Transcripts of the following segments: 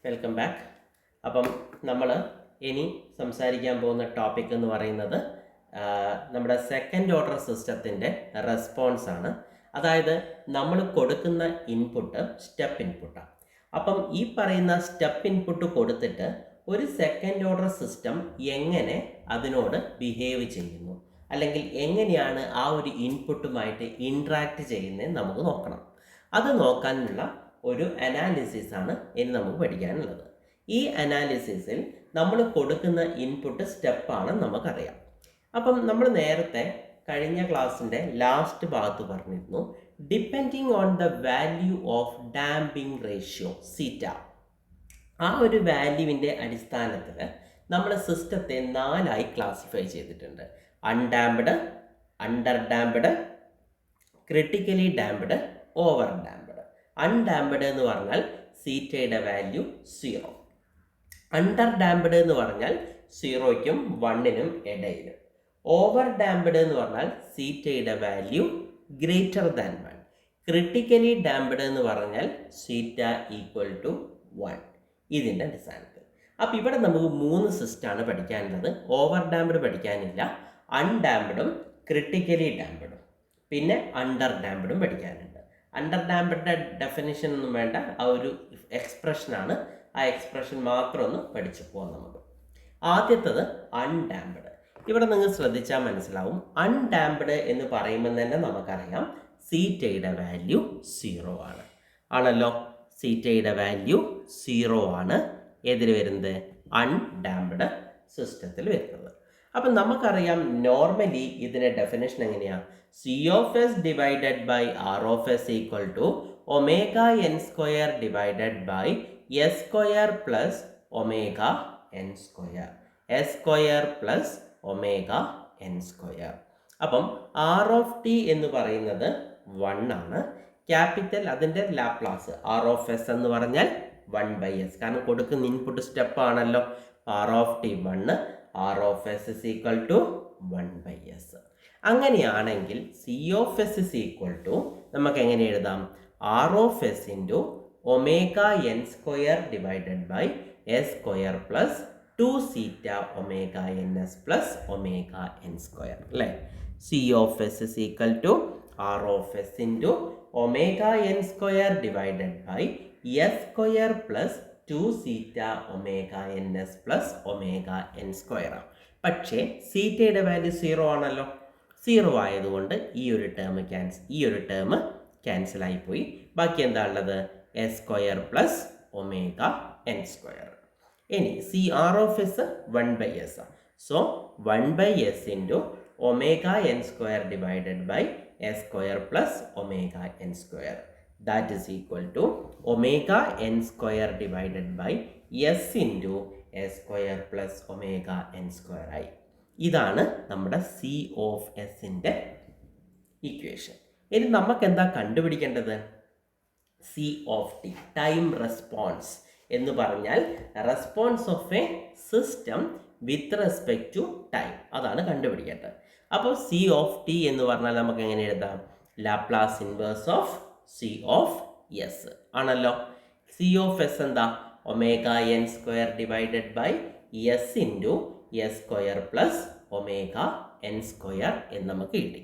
Welcome back. അപ്പം നമ്മൾ ഇനി സംസാരിക്കാൻ പോകുന്ന ടോപ്പിക് എന്ന് പറയുന്നത് നമ്മുടെ സെക്കൻഡ് ഓർഡർ സിസ്റ്റത്തിൻ്റെ റെസ്പോൺസ് ആണ്. അതായത് നമ്മൾ കൊടുക്കുന്ന ഇൻപുട്ട് സ്റ്റെപ്പ് ഇൻപുട്ടാണ്. അപ്പം ഈ പറയുന്ന സ്റ്റെപ്പ് ഇൻപുട്ട് കൊടുത്തിട്ട് ഒരു സെക്കൻഡ് ഓർഡർ സിസ്റ്റം എങ്ങനെ അതിനോട് ബിഹേവ് ചെയ്യുന്നു, അല്ലെങ്കിൽ എങ്ങനെയാണ് ആ ഒരു ഇൻപുട്ടുമായിട്ട് ഇൻട്രാക്ട് ചെയ്യുന്നത് നമുക്ക് നോക്കണം. അത് നോക്കാനുള്ള ഒരു അനാലിസിസ് ആണ് ഇനി നമുക്ക് പഠിക്കാനുള്ളത്. ഈ അനാലിസിസിൽ നമ്മൾ കൊടുക്കുന്ന ഇൻപുട്ട് സ്റ്റെപ്പാണ് നമുക്കറിയാം. അപ്പം നമ്മൾ നേരത്തെ കഴിഞ്ഞ ക്ലാസ്സിൻ്റെ ലാസ്റ്റ് ഭാഗത്ത് പറഞ്ഞിരുന്നു, depending on the value of damping ratio zeta. ആ ഒരു വാല്യൂവിൻ്റെ അടിസ്ഥാനത്തിൽ നമ്മൾ സിസ്റ്റത്തെ 4ആയി ക്ലാസിഫൈ ചെയ്തിട്ടുണ്ട്. Undamped, under damped, critically damped, over damped. Undamped എന്ന് പറഞ്ഞാൽ സീറ്റയുടെ വാല്യൂ 0. അണ്ടർ ഡാംപ്ഡ് എന്ന് പറഞ്ഞാൽ 0ക്കും 1നും ഇടയിൽ. ഓവർ ഡാംപ്ഡ് എന്ന് പറഞ്ഞാൽ സീറ്റയുടെ value greater than 1. Critically damped എന്ന് പറഞ്ഞാൽ സീറ്റ ഈക്വൽ ടു 1. ഇതിൻ്റെ അടിസ്ഥാനത്തിൽ അപ്പോൾ ഇവിടെ നമുക്ക് 3 സിസ്റ്റമാണ് പഠിക്കാനുള്ളത്. ഓവർ ഡാംപ്ഡ് പഠിക്കാനില്ല, അൺഡാംപ്ഡും ക്രിട്ടിക്കലി ഡാംപ്ഡും പിന്നെ അണ്ടർ ഡാംപ്ഡും പഠിക്കാനുണ്ട്. അണ്ടർ ഡാംപ്ഡിൻ്റെ ഡെഫിനിഷൻ ഒന്നും വേണ്ട, ആ ഒരു എക്സ്പ്രഷനാണ്. ആ എക്സ്പ്രഷൻ മാത്രം ഒന്ന് പഠിച്ചു പോകാം നമുക്ക്. ആദ്യത്തത് അൺഡാംപ്ഡ്. ഇവിടെ നിങ്ങൾ ശ്രദ്ധിച്ചാൽ മനസ്സിലാവും, അൺഡാംപ്ഡ് എന്ന് പറയുമ്പോൾ തന്നെ നമുക്കറിയാം സീറ്റയുടെ വാല്യൂ 0 ആണ്. ആണല്ലോ, സീറ്റയുടെ വാല്യൂ 0 ആണ് ഏതിൽ വരുന്നത്? അൺഡാംപ്ഡ് സിസ്റ്റത്തിൽ വരുന്നത്. അപ്പം നമുക്കറിയാം നോർമലി ഇതിൻ്റെ ഡെഫിനേഷൻ എങ്ങനെയാണ്? C of S divided by R of S equal to omega N square divided by S square plus omega N square. S square plus omega N square. അപ്പം ആർ ഓഫ് ടി എന്ന് പറയുന്നത് 1 ആണ്. Capital അതിൻ്റെ Laplace R of S എന്ന് പറഞ്ഞാൽ 1/s, കാരണം കൊടുക്കുന്ന input step ആണല്ലോ. R of T 1, R of S is equal to 1/s. അങ്ങനെയാണെങ്കിൽ C of S is equal to നമുക്ക് എങ്ങനെ എഴുതാം? R of S into omega N square divided by S square plus 2 zeta omega N S plus omega N square അല്ലേ. C of S is equal to R of S into omega N square divided by S square plus 2 zeta omega N S plus omega N square. പക്ഷേ സീറ്റയുടെ value 0 ആണല്ലോ. 0 ആയതുകൊണ്ട് ഈ ഒരു term cancel ആയിപ്പോയി. ബാക്കി എന്താ ഉള്ളത്? S square plus omega N square. ഇനി C R of S 1/s. So 1/s into omega N square divided by S square plus omega N square. That is equal to omega N square divided by S into S square plus omega N square ആയി. ഇതാണ് നമ്മുടെ C of എസിൻ്റെ equation. ഇനി നമുക്ക് എന്താ കണ്ടുപിടിക്കേണ്ടത്? C of T, time response എന്ന് പറഞ്ഞാൽ response of a system with respect to time, അതാണ് കണ്ടുപിടിക്കേണ്ടത്. അപ്പോൾ സി ഓഫ് ടി എന്ന് പറഞ്ഞാൽ നമുക്ക് എങ്ങനെ എഴുതാം? Laplace inverse of C of S ആണല്ലോ. സി ഓഫ് എസ് എന്താ? Omega N square divided by S into S square plus omega N square എന്ന് നമുക്ക് കിട്ടി.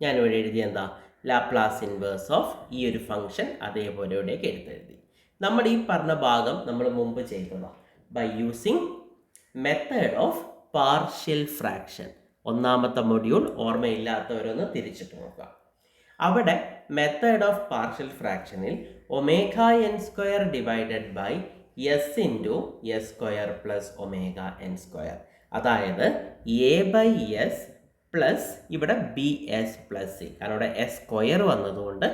ഞാനിവിടെ എഴുതിയ എന്താ? ലാപ്ലാസ് ഇൻവേഴ്സ് ഓഫ് ഈ ഒരു ഫംഗ്ഷൻ അതേപോലെ ഇവിടേക്ക് എഴുതി. നമ്മുടെ ഈ പറഞ്ഞ ഭാഗം നമ്മൾ മുമ്പ് ചെയ്തതാണ് by using method of partial fraction. ഒന്നാമത്തെ മൊഡ്യൂൾ ഓർമ്മയില്ലാത്തവരൊന്ന് തിരിച്ചിട്ട് നോക്കാം. അവിടെ മെത്തേഡ് ഓഫ് പാർഷ്യൽ ഫ്രാക്ഷനിൽ omega N square divided by S into S square plus omega N square, അതായത് എ ബൈ എസ് പ്ലസ് ഇവിടെ ബി എസ് പ്ലസ് സി, കാരണം ഇവിടെ എസ് സ്ക്വയർ വന്നതുകൊണ്ട്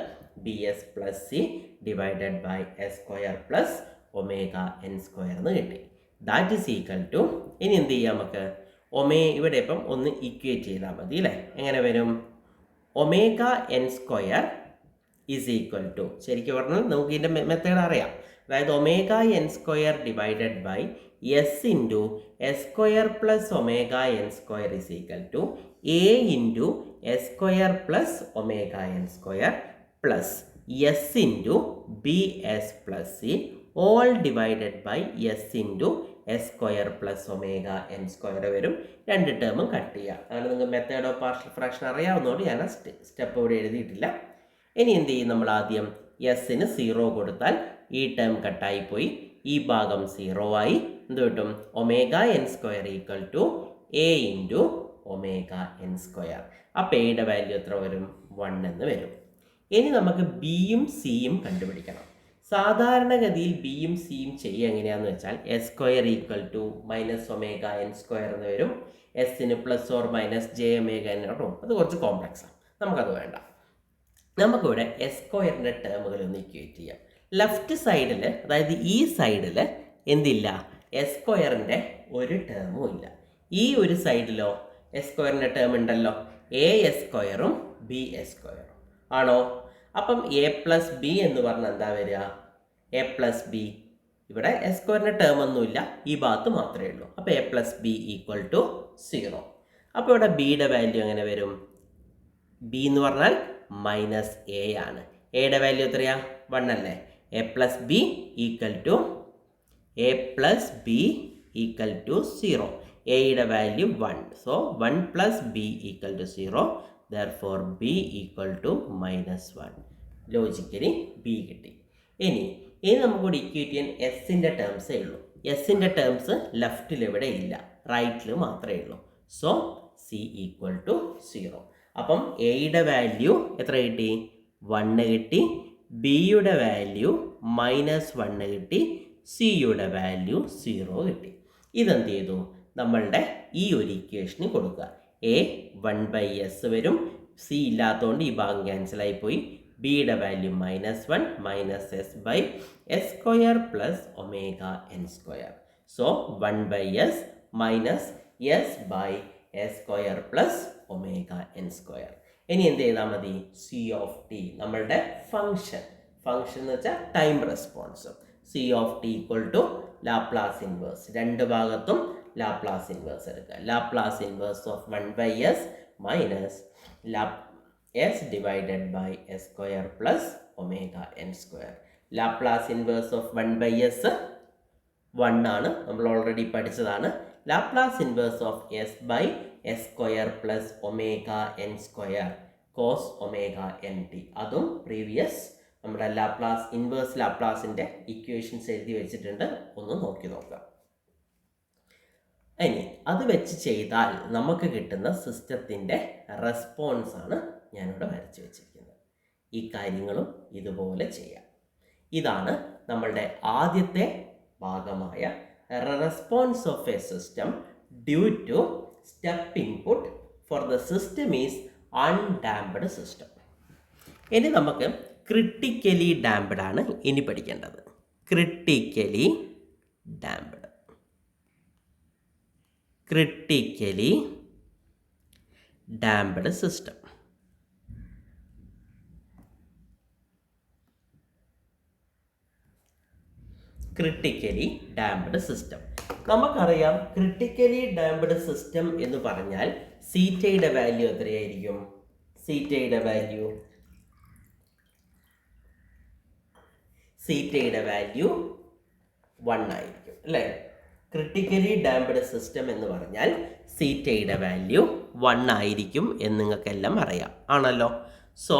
B S plus C divided by S square plus omega N square എന്ന് കിട്ടി. That is equal to, ഇനി എന്ത് ചെയ്യാം നമുക്ക്? ഇവിടെ ഇപ്പം ഒന്ന് ഇക്വേറ്റ് ചെയ്താൽ മതി അല്ലേ. എങ്ങനെ വരും? Omega N square is equal to, ശരിക്കും പറഞ്ഞാൽ നമുക്ക് ഇതിൻ്റെ മെത്തേഡ് അറിയാം. അതായത് omega N square divided by S into S square plus omega N square is equal to A into S square plus omega N square plus S into B S plus C all divided by S into S square plus omega N square വരും. രണ്ട് ടേമും cut ചെയ്യുക. അങ്ങനെ നിങ്ങൾക്ക് method of partial fraction അറിയാവുന്നതുകൊണ്ട് ഞാൻ ആ step ഇവിടെ എഴുതിയിട്ടില്ല. ഇനി എന്ത് ചെയ്യും? നമ്മൾ ആദ്യം എസിന് 0 കൊടുത്താൽ ഈ ടേം കട്ടായിപ്പോയി, ഈ ഭാഗം 0 ആയി. എന്ത് കിട്ടും? Omega N square equal to A into omega N square. അപ്പോൾ എയുടെ വാല്യൂ എത്ര വരും? 1 എന്ന് വരും. ഇനി നമുക്ക് ബിയും സിയും കണ്ടുപിടിക്കണം. സാധാരണഗതിയിൽ ബിയും സിയും ചെയ്യുക എങ്ങനെയാണെന്ന് വെച്ചാൽ S square equal to minus omega N square എന്ന് വരും. എസിന് plus or minus J omega N കേട്ടോ. അത് കുറച്ച് കോംപ്ലക്സാണ്, നമുക്കത് വേണ്ട. നമുക്കിവിടെ എസ് സ്ക്വയറിൻ്റെ ടേമുകളൊന്ന് ഇക്വേറ്റ് ചെയ്യാം. ലെഫ്റ്റ് സൈഡിൽ, അതായത് ഈ സൈഡിൽ എന്തില്ല? എസ് സ്ക്വയറിൻ്റെ ഒരു ടേമും ഇല്ല. ഈ ഒരു സൈഡിലോ എസ് സ്ക്വയറിൻ്റെ ടേം ഉണ്ടല്ലോ, എ എസ് സ്ക്വയറും ബി എസ് സ്ക്വയറും ആണോ? അപ്പം എ പ്ലസ് ബി എന്ന് പറഞ്ഞാൽ എന്താ വരിക? A plus B. ഇവിടെ എസ് സ്ക്വയറിൻ്റെ ടേം ഒന്നുമില്ല, ഈ ഭാഗത്ത് മാത്രമേ ഉള്ളൂ. അപ്പോൾ A plus B equal to 0. അപ്പോൾ ഇവിടെ ബിയുടെ വാല്യൂ എങ്ങനെ വരും? ബി എന്ന് പറഞ്ഞാൽ മൈനസ് എ ആണ്. എയുടെ വാല്യൂ എത്രയാ? 1 അല്ലേ? A plus B equal to 0. എയുടെ value 1. So 1 plus B equal to 0. Therefore b equal to -1. Logically B കിട്ടി. ഇനി നമുക്കൂടി ഇക്വേറ്റ് ചെയ്യാൻ എസിൻ്റെ ടേംസേ ഉള്ളൂ. എസിൻ്റെ ടേംസ് ലെഫ്റ്റിൽ ഇവിടെ ഇല്ല, റൈറ്റിൽ മാത്രമേ ഉള്ളൂ. So C equal to 0. അപ്പം എയുടെ വാല്യൂ എത്ര കിട്ടി? 1 കിട്ടി. ബിയുടെ വാല്യൂ -1 കിട്ടി. സിയുടെ വാല്യൂ 0 കിട്ടി. ഇതെന്ത് ചെയ്തു? നമ്മളുടെ ഈ ഒരു ഇക്വേഷന് കൊടുക്കുക. എ 1/s വരും. സി ഇല്ലാത്തതുകൊണ്ട് ഈ ഭാഗം ക്യാൻസലായിപ്പോയി. ബിയുടെ value -1 -s by S square plus omega N square. So 1/s minus S by S square plus omega N square. ഇനി എന്ത് ചെയ്താൽ മതി? സി ഓഫ് ടി, നമ്മളുടെ ഫംഗ്ഷൻ എന്ന് വെച്ചാൽ time response. C of T equal to Laplace inverse. രണ്ട് ഭാഗത്തും Laplace inverse എടുക്കുക. Laplace inverse of 1/s minus s divided by S square plus omega N square. Laplace inverse of 1/s 1 ആണ്, നമ്മൾ already പഠിച്ചതാണ്. Laplace inverse of S by S square plus omega N square cos omega N T, അതും previous നമ്മുടെ inverse ലാപ്ലാസിൻ്റെ equations എഴുതി വെച്ചിട്ടുണ്ട്, ഒന്ന് നോക്കി നോക്കാം. ഇനി അത് വെച്ച് ചെയ്താൽ നമുക്ക് കിട്ടുന്ന സിസ്റ്റത്തിൻ്റെ റെസ്പോൺസാണ് ഞാനിവിടെ വരച്ച് വെച്ചിരിക്കുന്നത്. ഈ കാര്യങ്ങളും ഇതുപോലെ ചെയ്യാം. ഇതാണ് നമ്മളുടെ ആദ്യത്തെ ഭാഗമായ response of a system due to step input for the system is undamped system. ഇനി നമുക്ക് ക്രിട്ടിക്കലി ഡാംപ്ഡ് ആണ് ഇനി പഠിക്കേണ്ടത്. Critically damped system. Critically damped system നമുക്കറിയാം. ക്രിട്ടിക്കലി ഡാംപ്ഡ് സിസ്റ്റം എന്ന് പറഞ്ഞാൽ സീറ്റയുടെ വാല്യൂ എത്രയായിരിക്കും? സീറ്റയുടെ വാല്യൂ 1 ആയിരിക്കും അല്ലേ? ക്രിട്ടിക്കലി ഡാംപ്ഡ് സിസ്റ്റം എന്ന് പറഞ്ഞാൽ സീറ്റയുടെ വാല്യൂ 1 ആയിരിക്കും എന്ന് നിങ്ങൾക്കെല്ലാം അറിയാം ആണല്ലോ. So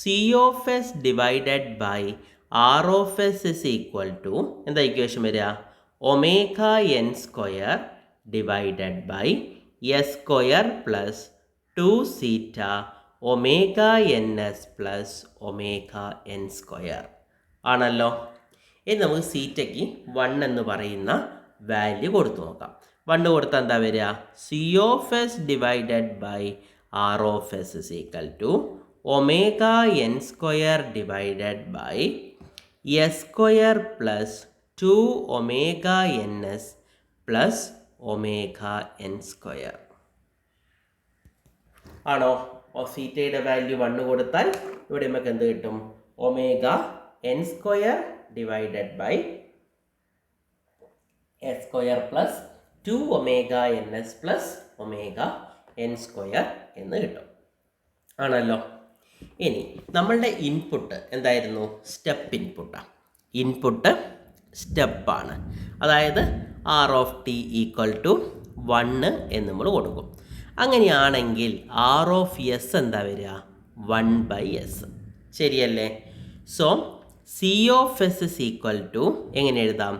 C of S divided by R of S is equal to എന്താ ഇക്വേഷൻ വരിക? Omega N square divided by S square plus 2 zeta omega N S plus omega N square ആണല്ലോ. ഇനി നമുക്ക് സീറ്റയ്ക്ക് 1 എന്ന് പറയുന്ന വാല്യൂ കൊടുത്തു നോക്കാം. 1 കൊടുത്താൽ എന്താ വരിക? C of S divided by R of S is equal to omega N square divided by S square plus 2 omega N S plus omega N square ആണോ? സീറ്റയുടെ വാല്യൂ 1 കൊടുത്താൽ ഇവിടെ നമുക്ക് എന്ത് കിട്ടും? Omega N square divided by S square plus 2 omega N S plus omega N square എന്ന് കിട്ടും ആണല്ലോ. ഇനി നമ്മളുടെ ഇൻപുട്ട് എന്തായിരുന്നു? സ്റ്റെപ്പ് ഇൻപുട്ടാണ്. ഇൻപുട്ട് സ്റ്റെപ്പാണ്. അതായത് R of T equal to 1 എന്ന് നമ്മൾ കൊടുക്കും. അങ്ങനെയാണെങ്കിൽ ആർ ഓഫ് എസ് എന്താ വരിക? 1/s. ശരിയല്ലേ? So C of S is equal to എങ്ങനെ എഴുതാം?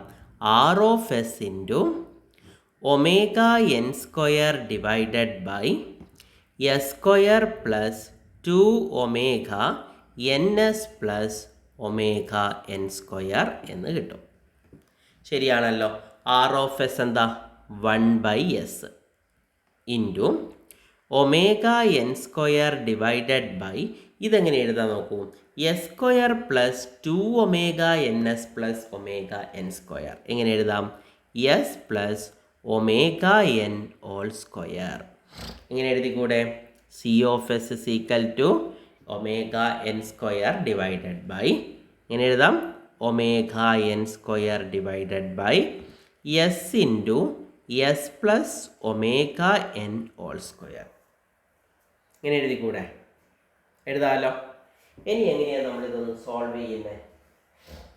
R of S into omega N square divided by S square plus 2 omega N S plus omega N square എന്ന് കിട്ടും. ശരിയാണല്ലോ? ആർ ഓഫ് എസ് എന്താ? 1/s into omega N square divided by ഇതെങ്ങനെ എഴുതാൻ നോക്കൂ? S square plus 2 omega N S plus omega N square. എങ്ങനെ എഴുതാം? S plus omega N all square. എങ്ങനെ എഴുതിക്കൂടെ? C of S is equal to omega N square divided by എങ്ങനെ എഴുതാം? Omega N square divided by S into S plus omega N all square. ഇങ്ങനെ എഴുതിക്കൂടെ? എഴുതാമല്ലോ. ഇനി എങ്ങനെയാണ് നമ്മളിതൊന്ന് സോൾവ് ചെയ്യുന്നത്?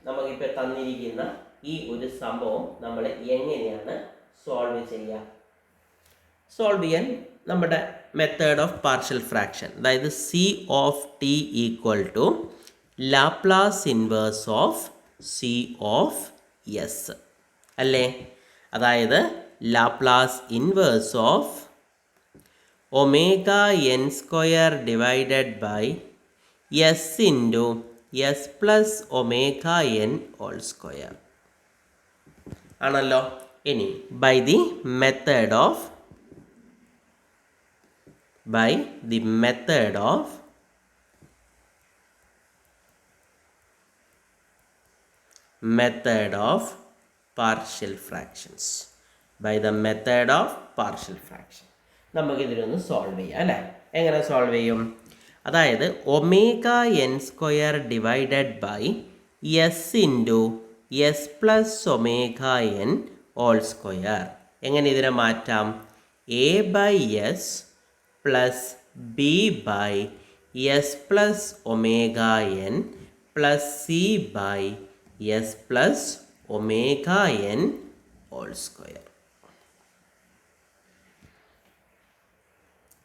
നമുക്കിപ്പോൾ തന്നിരിക്കുന്ന ഈ ഒരു സംഭവം നമ്മൾ എങ്ങനെയാണ് സോൾവ് ചെയ്യുക? സോൾവ് ചെയ്യാൻ നമ്മുടെ മെത്തേഡ് ഓഫ് പാർഷ്യൽ ഫ്രാക്ഷൻ, അതായത് C of T equal to Laplace inverse of C of S അല്ലേ? അതായത് Laplace inverse of omega N square divided by S into S plus omega N all square ആണല്ലോ. ഇനി by the method of partial fractions, നമുക്കിതിലൊന്ന് solve ചെയ്യാം അല്ലേ? എങ്ങനെ solve ചെയ്യും? അതായത് omega N square divided by S into S plus omega N all square. എങ്ങനെ ഇതിനെ മാറ്റാം? A by S plus B by S plus omega N plus C by S plus omega N all square.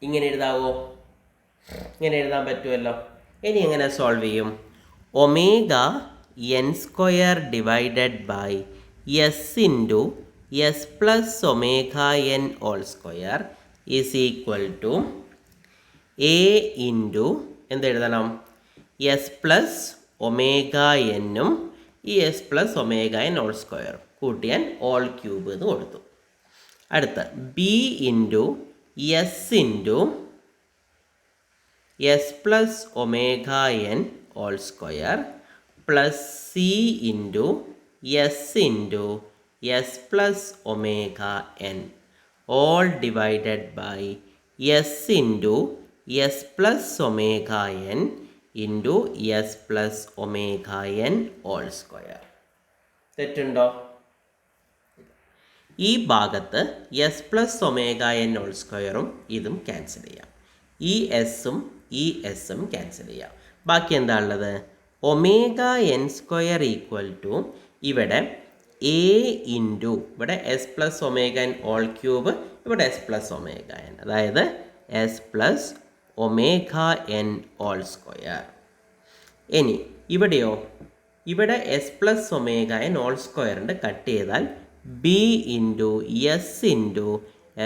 ഇങ്ങനെ എഴുതാവോ? ഇങ്ങനെ എഴുതാൻ പറ്റുമല്ലോ. ഇനി എങ്ങനെ സോൾവ് ചെയ്യും? Omega N square divided by S into S plus omega N all square is equal to A into എന്തെഴുതണം? S plus omega എന്നും ഈ S plus omega N all square കൂട്ടിയാൽ ഓൾ ക്യൂബ് എന്ന് കൊടുത്തു. അടുത്ത B into S into S plus omega N all square plus C into S plus omega N all divided by S into S plus omega N into S plus omega N all square. തെറ്റുണ്ടോ? ഈ ഭാഗത്ത് S plus omega N whole സ്ക്വയറും ഇതും cancel ചെയ്യാം. ഈ എസ്സും cancel ചെയ്യാം. ബാക്കി എന്താ ഉള്ളത്? Omega N square equal to ഇവിടെ എ ഇൻറ്റു ഇവിടെ S plus omega N whole cube, ഇവിടെ എസ് പ്ലസ് ഒമേഗ എൻ, അതായത് S plus omega N all square. ഇനി ഇവിടെയോ? ഇവിടെ S plus omega N whole സ്ക്വയറിൻ്റെ കട്ട് ചെയ്താൽ B into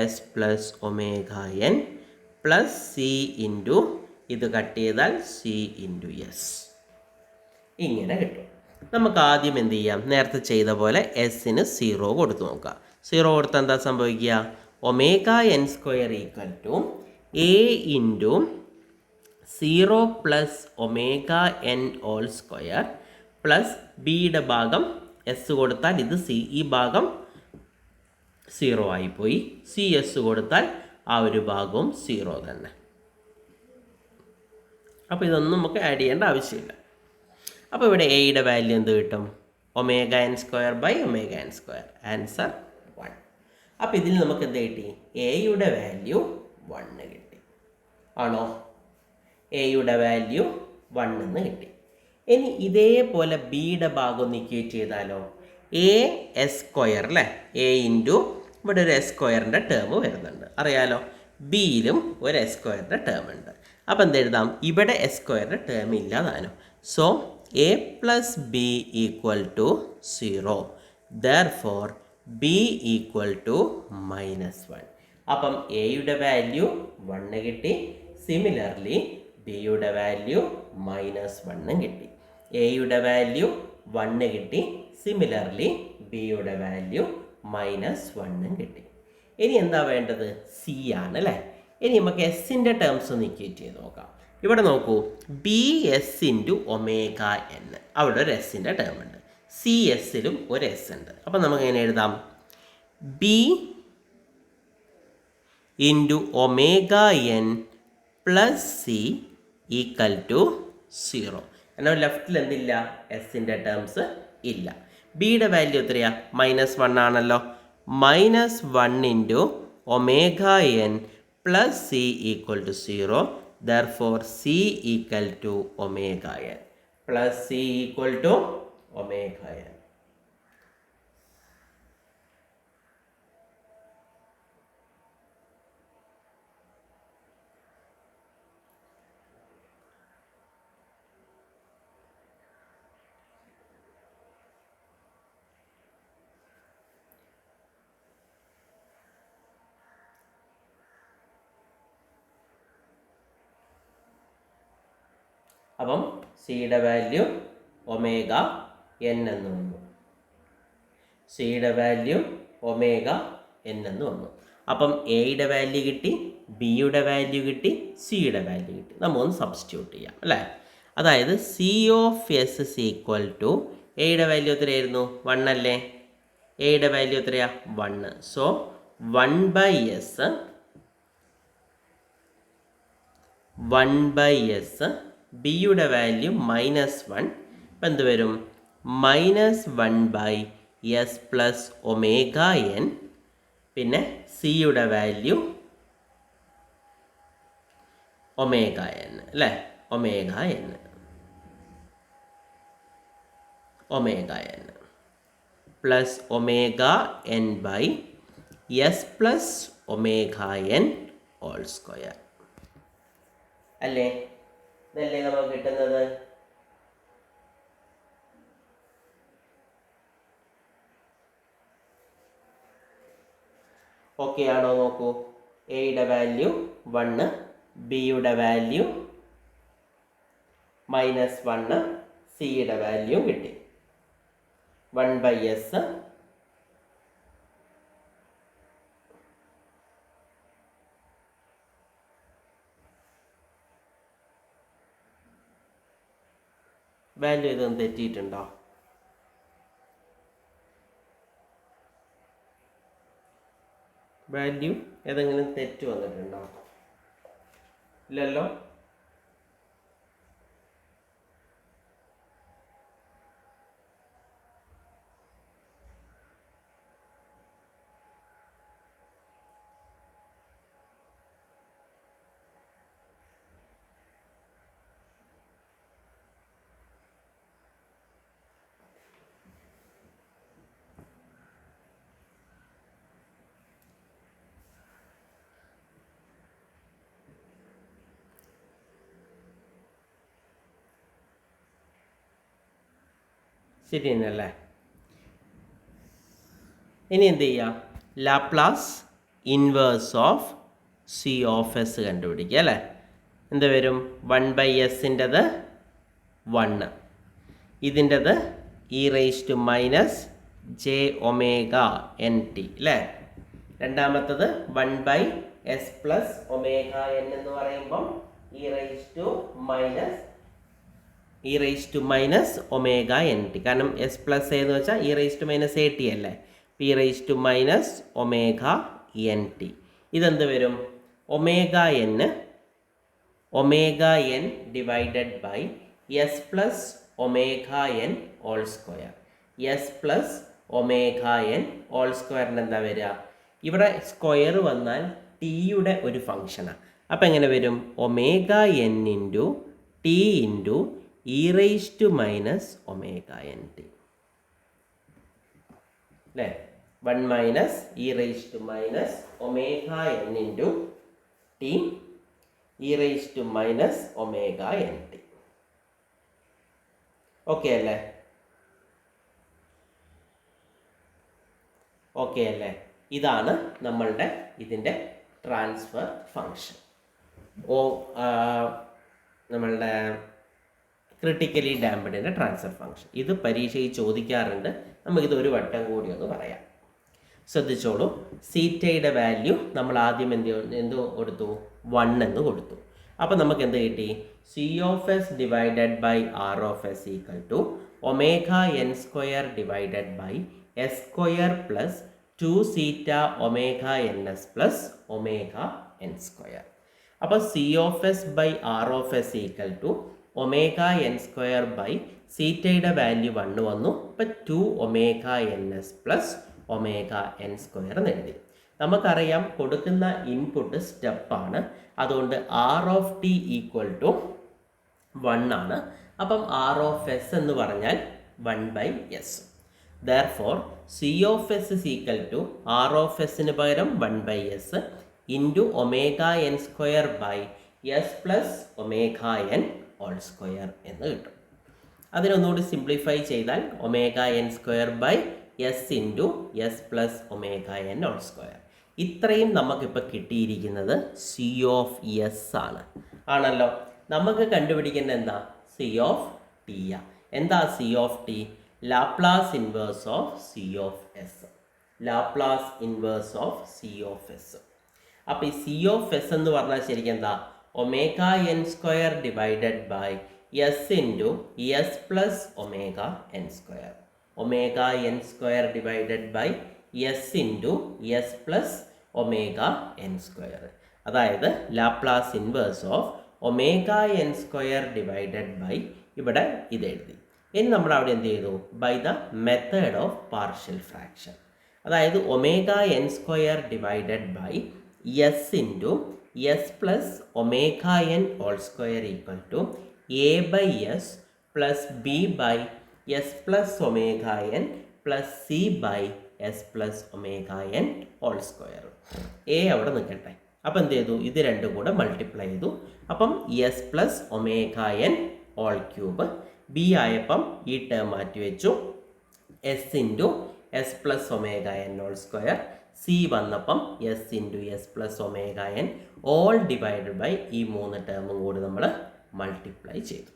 S plus omega N plus C into ഇത് cut ചെയ്താൽ C into S. ഇങ്ങനെ കിട്ടും. നമുക്ക് ആദ്യം എന്ത് ചെയ്യാം? നേരത്തെ ചെയ്ത പോലെ എസിന് 0 കൊടുത്തു നോക്കാം. 0 കൊടുത്താൽ എന്താ സംഭവിക്കുക? Omega N square equal to A into 0 plus omega N all square plus ബിയുടെ ഭാഗം എസ് കൊടുത്താൽ ഇത് സി, ഈ ഭാഗം 0 ആയിപ്പോയി. സി എസ് കൊടുത്താൽ ആ ഒരു ഭാഗവും 0 തന്നെ. അപ്പോൾ ഇതൊന്നും നമുക്ക് ആഡ് ചെയ്യേണ്ട ആവശ്യമില്ല. അപ്പോൾ ഇവിടെ എയുടെ വാല്യൂ എന്ത് കിട്ടും? Omega N square by omega N square. Answer 1. അപ്പോൾ ഇതിൽ നമുക്ക് എന്ത് കിട്ടി? എയുടെ വാല്യൂ 1 കിട്ടി. ആണോ? എയുടെ വാല്യൂ 1 എന്ന് കിട്ടി. ഇനി ഇതേപോലെ ബിയുടെ ഭാഗം ഒന്ന് ഇക്വേറ്റ് ചെയ്താലോ? എ എസ് സ്ക്വയർ അല്ലേ, എ ഇൻറ്റു ഇവിടെ ഒരു എസ് സ്ക്വയറിൻ്റെ ടേം വരുന്നുണ്ട്, അറിയാലോ. ബിയിലും ഒരു എസ് സ്ക്വയറിൻ്റെ ടേം ഉണ്ട്. അപ്പോൾ എന്തെഴുതാം, ഇവിടെ എസ് സ്ക്വയറിൻ്റെ ടേം ഇല്ലാതാനും. So A plus B equal to 0. Therefore B equal to -1. അപ്പം എയുടെ വാല്യൂ 1 കിട്ടി. സിമിലർലി ബിയുടെ വാല്യൂ -1 കിട്ടി. എയുടെ വാല്യൂ 1 കിട്ടി. സിമിലർലി ബിയുടെ വാല്യൂ -1 കിട്ടി. ഇനി എന്താ വേണ്ടത്, സി ആണ് അല്ലേ. ഇനി നമുക്ക് എസിൻ്റെ ടേംസ് ഒന്ന് ഇക്വേറ്റ് ചെയ്ത് നോക്കാം. ഇവിടെ നോക്കൂ, B S into omega N, അവിടെ ഒരു എസിൻ്റെ ടേം ഉണ്ട്. സി എസിലും ഒരു എസ് ഉണ്ട്. അപ്പം നമുക്ക് എങ്ങനെ എഴുതാം, B into omega N plus C equal to 0. എന്നാൽ ലെഫ്റ്റിൽ എന്തില്ല, എസിൻ്റെ ടേംസ് ഇല്ല. ബിയുടെ വാല്യൂ എത്രയാ, -1 ആണല്ലോ. -1 into omega N plus C equal to 0. Therefore C equal to omega N plus C equal to omega N. അപ്പം സിയുടെ വാല്യൂ ഒമേഗ എൻ എന്ന് വന്നു. സിയുടെ വാല്യൂ ഒമേഗ എൻ എന്ന് വന്നു. അപ്പം എയുടെ വാല്യൂ കിട്ടി, ബിയുടെ വാല്യൂ കിട്ടി, സിയുടെ വാല്യൂ കിട്ടി. നമുക്കൊന്ന് സബ്സ്റ്റിറ്റ്യൂട്ട് ചെയ്യാം അല്ലേ. അതായത് C of S is equal to, എയുടെ വാല്യൂ എത്രയായിരുന്നു, 1 അല്ലേ. എയുടെ വാല്യൂ എത്രയാ, 1. സോ 1/s 1/s, ബിയുടെ വാല്യൂ -1. ഇപ്പം എന്ത് വരും, -1/s പ്ലസ് ഒമേഗ എൻ. പിന്നെ സിയുടെ വാല്യൂ ഒമേഗ എൻ അല്ലേ, omega N plus omega N by S plus omega N whole square അല്ലേ. ഇതല്ലേ നമുക്ക് കിട്ടുന്നത്. ഓക്കെ ആണോ നോക്കൂ. എയുടെ വാല്യൂ 1, ബിയുടെ വാല്യൂ -1, സിയുടെ വാല്യൂ കിട്ടി 1/s വാല്യൂ ഇതൊന്നും തെറ്റിയിട്ടുണ്ടോ? വാല്യൂ ഏതെങ്കിലും തെറ്റ് വന്നിട്ടുണ്ടോ? ഇല്ലല്ലോ. ശരി തന്നെയല്ലേ. ഇനി എന്ത് ചെയ്യാം, Laplace inverse of C of S കണ്ടുപിടിക്കുക അല്ലേ. എന്ത് വരും, 1/s-ൻ്റെത് 1, ഇതിൻ്റെത് e−j⍵nt അല്ലേ. രണ്ടാമത്തത് 1/s പ്ലസ് ഒമേഗ എൻ എന്ന് പറയുമ്പം e−ωnt, കാരണം എസ് പ്ലസ് എന്ന് വെച്ചാൽ e−at അല്ലേ. e−ωnt ഇതെന്ത് വരും, omega N divided by S plus omega N whole square. S plus omega N whole സ്ക്വയറിന് എന്താ വരിക, ഇവിടെ സ്ക്വയർ വന്നാൽ ടിയുടെ ഒരു ഫംഗ്ഷനാണ്. അപ്പം എങ്ങനെ വരും, omega N into T into e−ωnt. അല്ലേ? 1 minus E raise to minus omega N into T E raise to minus omega N T. Okay അല്ലേ? ഓക്കെ അല്ലേ? ഇതാണ് നമ്മളുടെ ഇതിൻ്റെ ട്രാൻസ്ഫർ ഫങ്ഷൻ. നമ്മളുടെ ക്രിട്ടിക്കലി ഡാംപ്ഡിൻ്റെ ട്രാൻസ്ഫർ ഫങ്ഷൻ. ഇത് പരീക്ഷയിൽ ചോദിക്കാറുണ്ട്. നമുക്കിത് ഒരു വട്ടം കൂടി ഒന്ന് പറയാം. ശ്രദ്ധിച്ചോളൂ. സീറ്റയുടെ വാല്യൂ നമ്മൾ ആദ്യം എന്ത് കൊടുത്തു? 1 എന്ന് കൊടുത്തു. അപ്പോൾ നമുക്ക് എന്ത് കിട്ടി? C of S divided by R of S equal to omega N square divided by S square plus 2 zeta omega N S plus omega N square. അപ്പോൾ C of S by R of S equal to omega N square by സീറ്റയുടെ value 1 വന്നു. അപ്പം 2 omega N S plus omega N square എഴുതി. നമുക്കറിയാം കൊടുക്കുന്ന input സ്റ്റെപ്പാണ്. അതുകൊണ്ട് R of T equal to 1 ആണ്. അപ്പം ആർ ഓഫ് എസ് എന്ന് പറഞ്ഞാൽ 1/s. Therefore C of S is equal to R of എസിന് പകരം 1/s into omega N square by S plus omega N all square എന്ന് കിട്ടും. അതിനൊന്നുകൂടി സിംപ്ലിഫൈ ചെയ്താൽ omega N square by S into S plus omega N all square. ഇത്രയും നമുക്കിപ്പോൾ കിട്ടിയിരിക്കുന്നത് C of S ആണല്ലോ. നമുക്ക് കണ്ടുപിടിക്കേണ്ട എന്താ? C of T. എന്താ C of T? Laplace inverse of C of S. Laplace inverse of C of S. അപ്പോൾ ഈ സി ഓഫ് എസ് എന്ന് പറഞ്ഞാൽ ശരിക്കും എന്താ? Omega N square divided by S into S plus omega N square. Omega N square divided by S into S plus omega N square. അതായത് Laplace inverse of omega N square divided by, ഇവിടെ ഇത് എഴുതി. ഇനി നമ്മൾ അവിടെ എന്ത് ചെയ്തു? By the method of partial fraction. അതായത് omega N square divided by S into S plus omega N all square equal to A by S plus B by S plus omega N plus C by S plus omega N all square. A അവിടെ നിൽക്കട്ടെ. അപ്പം എന്ത് ചെയ്തു? ഇത് രണ്ടും കൂടെ multiply ചെയ്തു. അപ്പം S plus omega N whole cube. B ആയപ്പം ഈ ടേം മാറ്റി വെച്ചു. S into S plus omega N all square. C വന്നപ്പം S into S plus omega N all divided by ഈ 3 ടേമും കൂടി നമ്മൾ മൾട്ടിപ്ലൈ ചെയ്തു.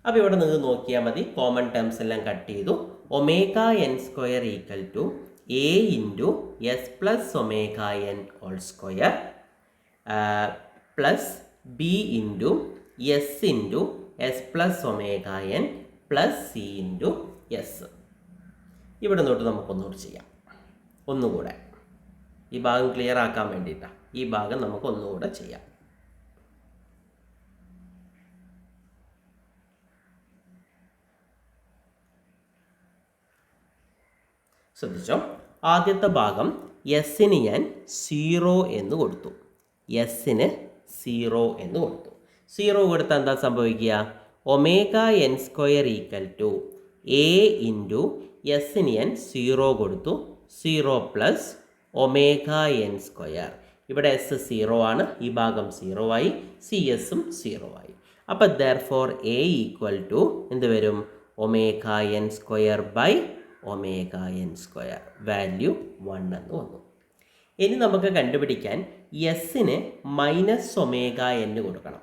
അപ്പോൾ ഇവിടെ നിങ്ങൾ നോക്കിയാൽ മതി. കോമൺ ടേംസ് എല്ലാം കട്ട് ചെയ്തു. Omega N square equal to A into S plus omega N all square plus B into S into S plus omega N plus C into S. ഇവിടെ തൊട്ട് നമുക്കൊന്നുകൂടി ചെയ്യാം. ഒന്നുകൂടെ ഈ ഭാഗം ക്ലിയർ ആക്കാൻ വേണ്ടിയിട്ടാണ്. ഈ ഭാഗം നമുക്ക് ഒന്നുകൂടെ ചെയ്യാം. ശ്രദ്ധിച്ചോ? ആദ്യത്തെ ഭാഗം എസ്സിന് ഞാൻ 0 എന്ന് കൊടുത്തു. എസ്സിന് 0 എന്ന് കൊടുത്തു. 0 കൊടുത്താൽ എന്താ സംഭവിക്കുക? Omega N square equal to A into എസ്സിന് ഞാൻ 0 കൊടുത്തു. 0 പ്ലസ് ഒമേഗ എൻ സ്ക്വയർ. ഇവിടെ എസ് 0 ആണ്. ഈ ഭാഗം 0 ആയി. സി എസും 0 ആയി. അപ്പോൾ ദെർഫോർ എ ഈക്വൽ ടു എന്ത് വരും? Omega N square by omega N square. Value 1 എന്ന് വന്നു. ഇനി നമുക്ക് കണ്ടുപിടിക്കാൻ എസ്സിന് മൈനസ് ഒമേഗ എൻ കൊടുക്കണം.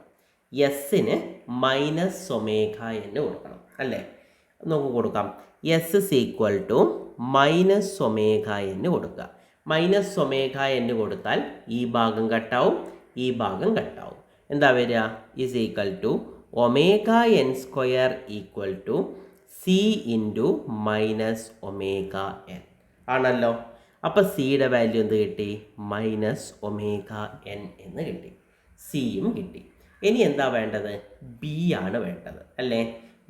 എസ്സിന് മൈനസ് ഒമേഗ എൻ കൊടുക്കണം അല്ലേ? നമുക്ക് കൊടുക്കാം. S is equal to minus omega N കൊടുക്കുക. മൈനസ് ഒമേഗ എൻ കൊടുത്താൽ ഈ ഭാഗം കട്ടാവും, ഈ ഭാഗം കട്ടാവും. എന്താ വരിക? Is equal to omega N square equal to C into minus omega N ആണല്ലോ. അപ്പോൾ സിയുടെ വാല്യൂ എന്ത് കിട്ടി? മൈനസ് ഒമേഗ എൻ എന്ന് കിട്ടി. സിയും കിട്ടി. ഇനി എന്താ വേണ്ടത്? ബി ആണ് വേണ്ടത് അല്ലേ?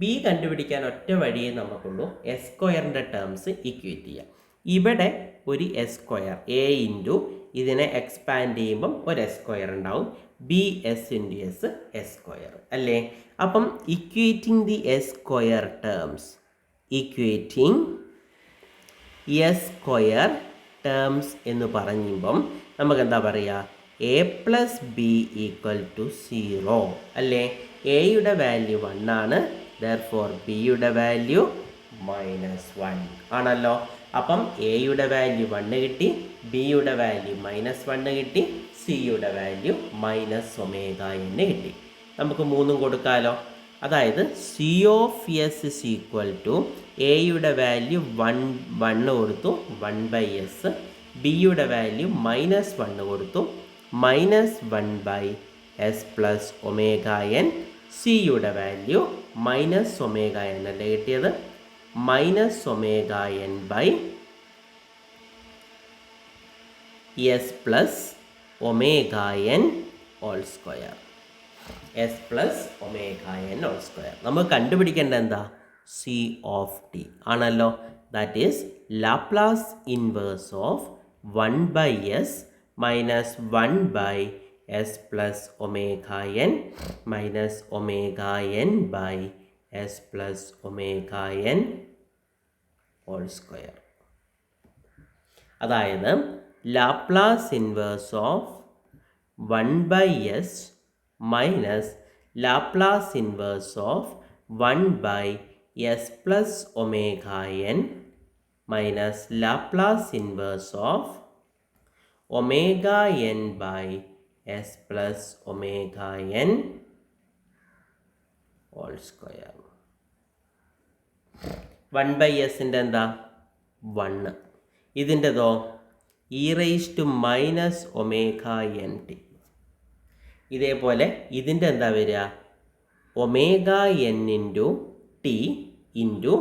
ബി കണ്ടുപിടിക്കാൻ ഒറ്റ വഴിയേ നമുക്കുള്ളൂ. എസ് സ്ക്വയറിൻ്റെ ടേംസ് ഇക്വേറ്റ് ചെയ്യാം. ഇവിടെ ഒരു എസ് സ്ക്വയർ എ ഇൻറ്റു ഇതിനെ എക്സ്പാൻഡ് ചെയ്യുമ്പം ഒരു എസ് സ്ക്വയർ ഉണ്ടാവും. B S into S S square അല്ലേ? അപ്പം equating the S square terms, equating S square terms എന്ന് പറയുമ്പം നമുക്ക് എന്താ പറയുക, A plus B equal to 0 അല്ലേ. എയുടെ വാല്യൂ 1 ആണ്, ദെർഫോർ ബിയുടെ വാല്യൂ -1 ആണല്ലോ. അപ്പം എയുടെ വാല്യൂ 1 കിട്ടി, ബിയുടെ വാല്യൂ -1 കിട്ടി, സിയുടെ വാല്യൂ -ωn കിട്ടി. നമുക്ക് 3 കൊടുക്കാമല്ലോ. അതായത് C of S is equal to എയുടെ വാല്യൂ 1 കൊടുത്തു 1/s, ബിയുടെ വാല്യൂ -1 കൊടുത്തു -1/s പ്ലസ് ωn, സിയുടെ വാല്യൂ -ωn അല്ലേ കിട്ടിയത്, -ωn/s plus ωn whole square, S plus ωn whole square. നമുക്ക് കണ്ടുപിടിക്കേണ്ട എന്താ, സി ഓഫ് ടി ആണല്ലോ. That is Laplace inverse of 1/s minus 1/s plus ωn minus ωn/s plus ωn whole square. അതായത് Laplace inverse of 1/s minus Laplace inverse of 1/s plus ωn minus Laplace inverse of ωn/s plus ωn whole square. 1/sൻ്റെ എന്താ 1, ഇതിൻ്റെതോ e⁻−ωnt. ഇതേപോലെ ഇതിൻ്റെ എന്താ വരിക, ωn into T into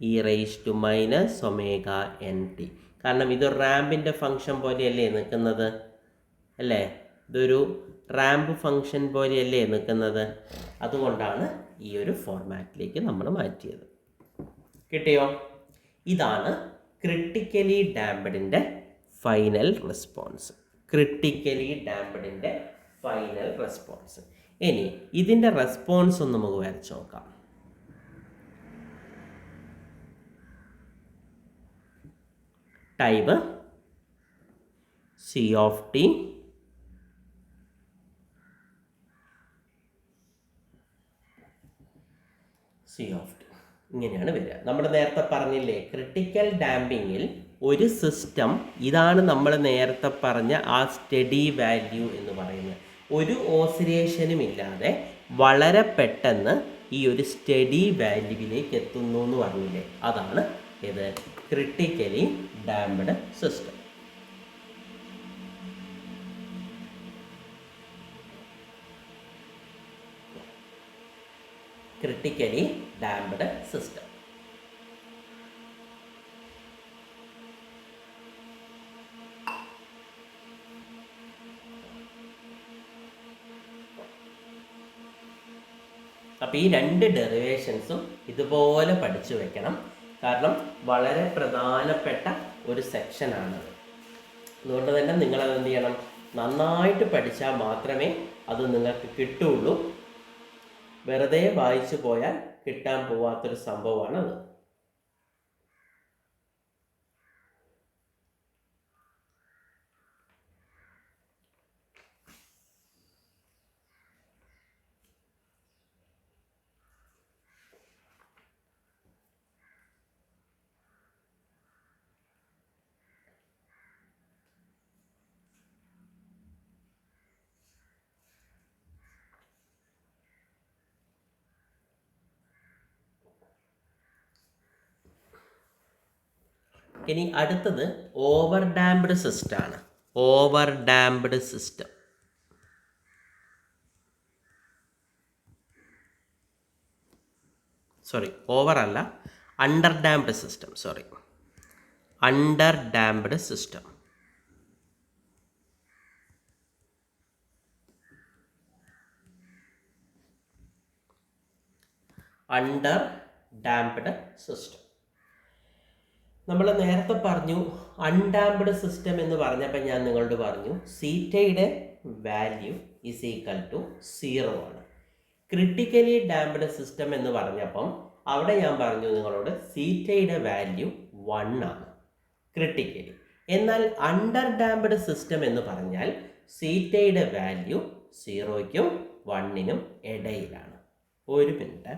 e⁻−ωnt. കാരണം ഇതൊരു റാമ്പിൻ്റെ function പോലെയല്ലേ നിൽക്കുന്നത്, അല്ലേ, ഇതൊരു റാമ്പ് ഫങ്ഷൻ പോലെയല്ലേ നിൽക്കുന്നത്. അതുകൊണ്ടാണ് ഈ ഒരു ഫോർമാറ്റിലേക്ക് നമ്മൾ മാറ്റിയത്. കിട്ടിയോ? ഇതാണ് ക്രിട്ടിക്കലി ഡാംപ്ഡിൻ്റെ ഫൈനൽ റെസ്പോൺസ്. ക്രിട്ടിക്കലി ഡാംപ്ഡിൻ്റെ ഫൈനൽ റെസ്പോൺസ്. ഇനി ഇതിൻ്റെ റെസ്പോൺസ് ഒന്ന് നമുക്ക് വരച്ച് നോക്കാം. ടൈം സി ഓഫ് ടി ഇങ്ങനെയാണ് വരിക. നമ്മൾ നേരത്തെ പറഞ്ഞില്ലേ, ക്രിട്ടിക്കൽ ഡാമ്പിങ്ങിൽ ഒരു സിസ്റ്റം, ഇതാണ് നമ്മൾ നേരത്തെ പറഞ്ഞ ആ സ്റ്റഡി വാല്യൂ എന്ന് പറയുന്നത്, ഒരു ഓസിലേഷനും ഇല്ലാതെ വളരെ പെട്ടെന്ന് ഈ ഒരു സ്റ്റഡി വാല്യൂവിലേക്ക് എത്തുന്നു എന്ന് പറഞ്ഞില്ലേ, അതാണ് ഇത് critically damped system. Critically damped system. അപ്പോൾ ഈ 2 ഡെറിവേഷൻസും ഇതുപോലെ പഠിച്ചു വെക്കണം. കാരണം വളരെ പ്രധാനപ്പെട്ട ഒരു സെക്ഷനാണത്. അതുകൊണ്ട് തന്നെ നിങ്ങളത് എന്ത് ചെയ്യണം, നന്നായിട്ട് പഠിച്ചാൽ മാത്രമേ അത് നിങ്ങൾക്ക് കിട്ടുള്ളൂ. വെറുതെ വായിച്ചു പോയാൽ കിട്ടാൻ പോവാത്തൊരു സംഭവമാണത്. ഇനി അടുത്തത് ഓവർ ഡാംപ്ഡ് സിസ്റ്റമാണ്. Over damped system. ഓവർ അല്ല, under damped system. Under damped system. Under damped system. നമ്മൾ നേരത്തെ പറഞ്ഞു അൺഡാംപ്ഡ് സിസ്റ്റം എന്ന് പറഞ്ഞപ്പോൾ ഞാൻ നിങ്ങളോട് പറഞ്ഞു സീറ്റയുടെ വാല്യൂ ഈസ് ഈക്വൽ ടു 0 ആണ്. ക്രിട്ടിക്കലി ഡാംപ്ഡ് സിസ്റ്റം എന്ന് പറഞ്ഞപ്പം അവിടെ ഞാൻ പറഞ്ഞു നിങ്ങളോട് സീറ്റയുടെ വാല്യൂ 1 ആണ്. ക്രിട്ടിക്കലി. എന്നാൽ അണ്ടർ ഡാംപ്ഡ് സിസ്റ്റം എന്ന് പറഞ്ഞാൽ സീറ്റയുടെ വാല്യൂ 0ക്കും 1നും ഇടയിലാണ്. ഒരു മിനിറ്റ്.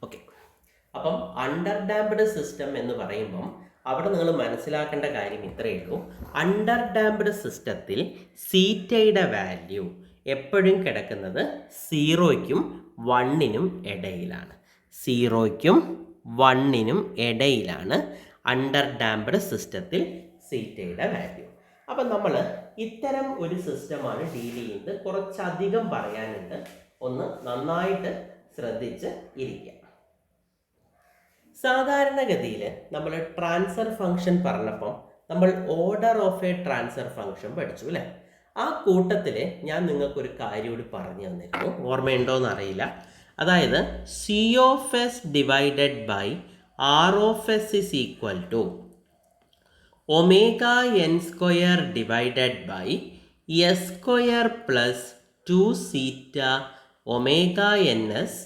ഓക്കെ, അപ്പം അണ്ടർ ഡാംപ്ഡ് സിസ്റ്റം എന്ന് പറയുമ്പം അവിടെ നിങ്ങൾ മനസ്സിലാക്കേണ്ട കാര്യം ഇത്രയേ ഉള്ളൂ. അണ്ടർ ഡാംപ്ഡ് സിസ്റ്റത്തിൽ സീറ്റയുടെ വാല്യൂ എപ്പോഴും കിടക്കുന്നത് 0ക്കും 1നും ഇടയിലാണ്. 0ക്കും 1നും ഇടയിലാണ് അണ്ടർ ഡാംപ്ഡ് സിസ്റ്റത്തിൽ സീറ്റയുടെ വാല്യൂ. അപ്പം നമ്മൾ ഇത്തരം ഒരു സിസ്റ്റമാണ് ഡീൽ ചെയ്യുന്നത്. കുറച്ചധികം പറയാനുണ്ട്, ഒന്ന് നന്നായിട്ട് ശ്രദ്ധിച്ച് ഇരിക്കുക. സാധാരണഗതിയിൽ നമ്മൾ ട്രാൻസ്ഫർ ഫംഗ്ഷൻ പറഞ്ഞപ്പം നമ്മൾ order of A transfer function പഠിച്ചു അല്ലേ? ആ കൂട്ടത്തിൽ ഞാൻ നിങ്ങൾക്കൊരു കാര്യം കൂടി പറഞ്ഞു തന്നിരുന്നു, ഓർമ്മയുണ്ടോയെന്ന് അറിയില്ല. അതായത് C of S divided by R of S is equal to omega N square divided by S square plus 2 zeta omega N S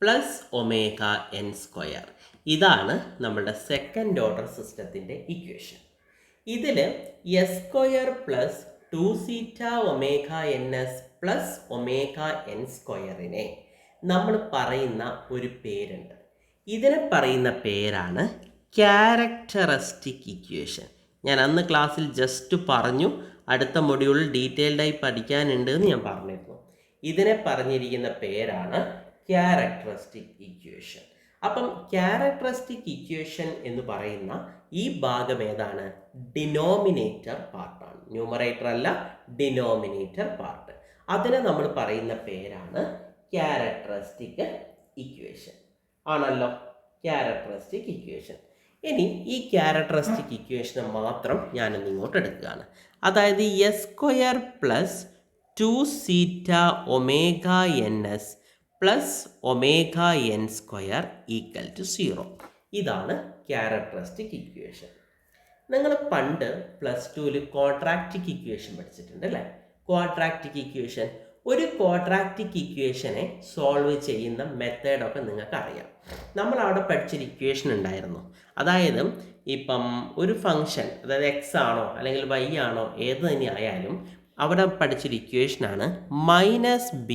plus omega N square. ഇതാണ് നമ്മുടെ സെക്കൻഡ് ഓർഡർ സിസ്റ്റത്തിൻ്റെ ഇക്വേഷൻ. ഇതിൽ S square plus 2 zeta omega N S plus omega N സ്ക്വയറിനെ നമ്മൾ പറയുന്ന ഒരു പേരുണ്ട്. ഇതിനെ പറയുന്ന പേരാണ് ക്യാരക്ടറിസ്റ്റിക് ഇക്വേഷൻ. ഞാൻ അന്ന് ക്ലാസ്സിൽ ജസ്റ്റ് പറഞ്ഞു, അടുത്ത മൊഡ്യൂളിൽ ഡീറ്റെയിൽഡായി പഠിക്കാനുണ്ട് എന്ന് ഞാൻ പറഞ്ഞിരുന്നു. ഇതിനെ പറഞ്ഞിരിക്കുന്ന പേരാണ് ക്യാരക്ടറിസ്റ്റിക് ഇക്വേഷൻ. അപ്പം ക്യാരക്ടറിസ്റ്റിക് ഇക്വേഷൻ എന്ന് പറയുന്ന ഈ ഭാഗം ഏതാണ്? ഡിനോമിനേറ്റർ പാർട്ടാണ്. ന്യൂമറേറ്റർ അല്ല, ഡിനോമിനേറ്റർ പാർട്ട്. അതിനെ നമ്മൾ പറയുന്ന പേരാണ് ക്യാരക്ടറിസ്റ്റിക് ഇക്വേഷൻ ആണല്ലോ, ക്യാരക്ടറിസ്റ്റിക് ഇക്വേഷൻ. ഇനി ഈ ക്യാരക്ടറിസ്റ്റിക് ഇക്വേഷനെ മാത്രം ഞാനൊന്ന് ഇങ്ങോട്ട് എടുക്കുകയാണ്. അതായത് S square plus 2 zeta omega N S plus omega N square equal to 0. ഇതാണ് ക്യാരക്ടറിസ്റ്റിക് ഇക്വേഷൻ. നിങ്ങൾ പണ്ട് +2 ക്വാഡ്രാറ്റിക് ഇക്വേഷൻ പഠിച്ചിട്ടുണ്ട് അല്ലേ? ക്വാഡ്രാറ്റിക് ഇക്വേഷൻ, ഒരു ക്വാഡ്രാറ്റിക് ഇക്വേഷനെ സോൾവ് ചെയ്യുന്ന മെത്തേഡൊക്കെ നിങ്ങൾക്ക് അറിയാം. നമ്മൾ അവിടെ പഠിച്ചൊരു ഇക്വേഷൻ ഉണ്ടായിരുന്നു. അതായത് ഇപ്പം ഒരു ഫംഗ്ഷൻ, അതായത് എക്സ് ആണോ അല്ലെങ്കിൽ വൈ ആണോ ഏത് തന്നെ ആയാലും അവിടെ പഠിച്ചൊരു ഇക്വേഷനാണ് -b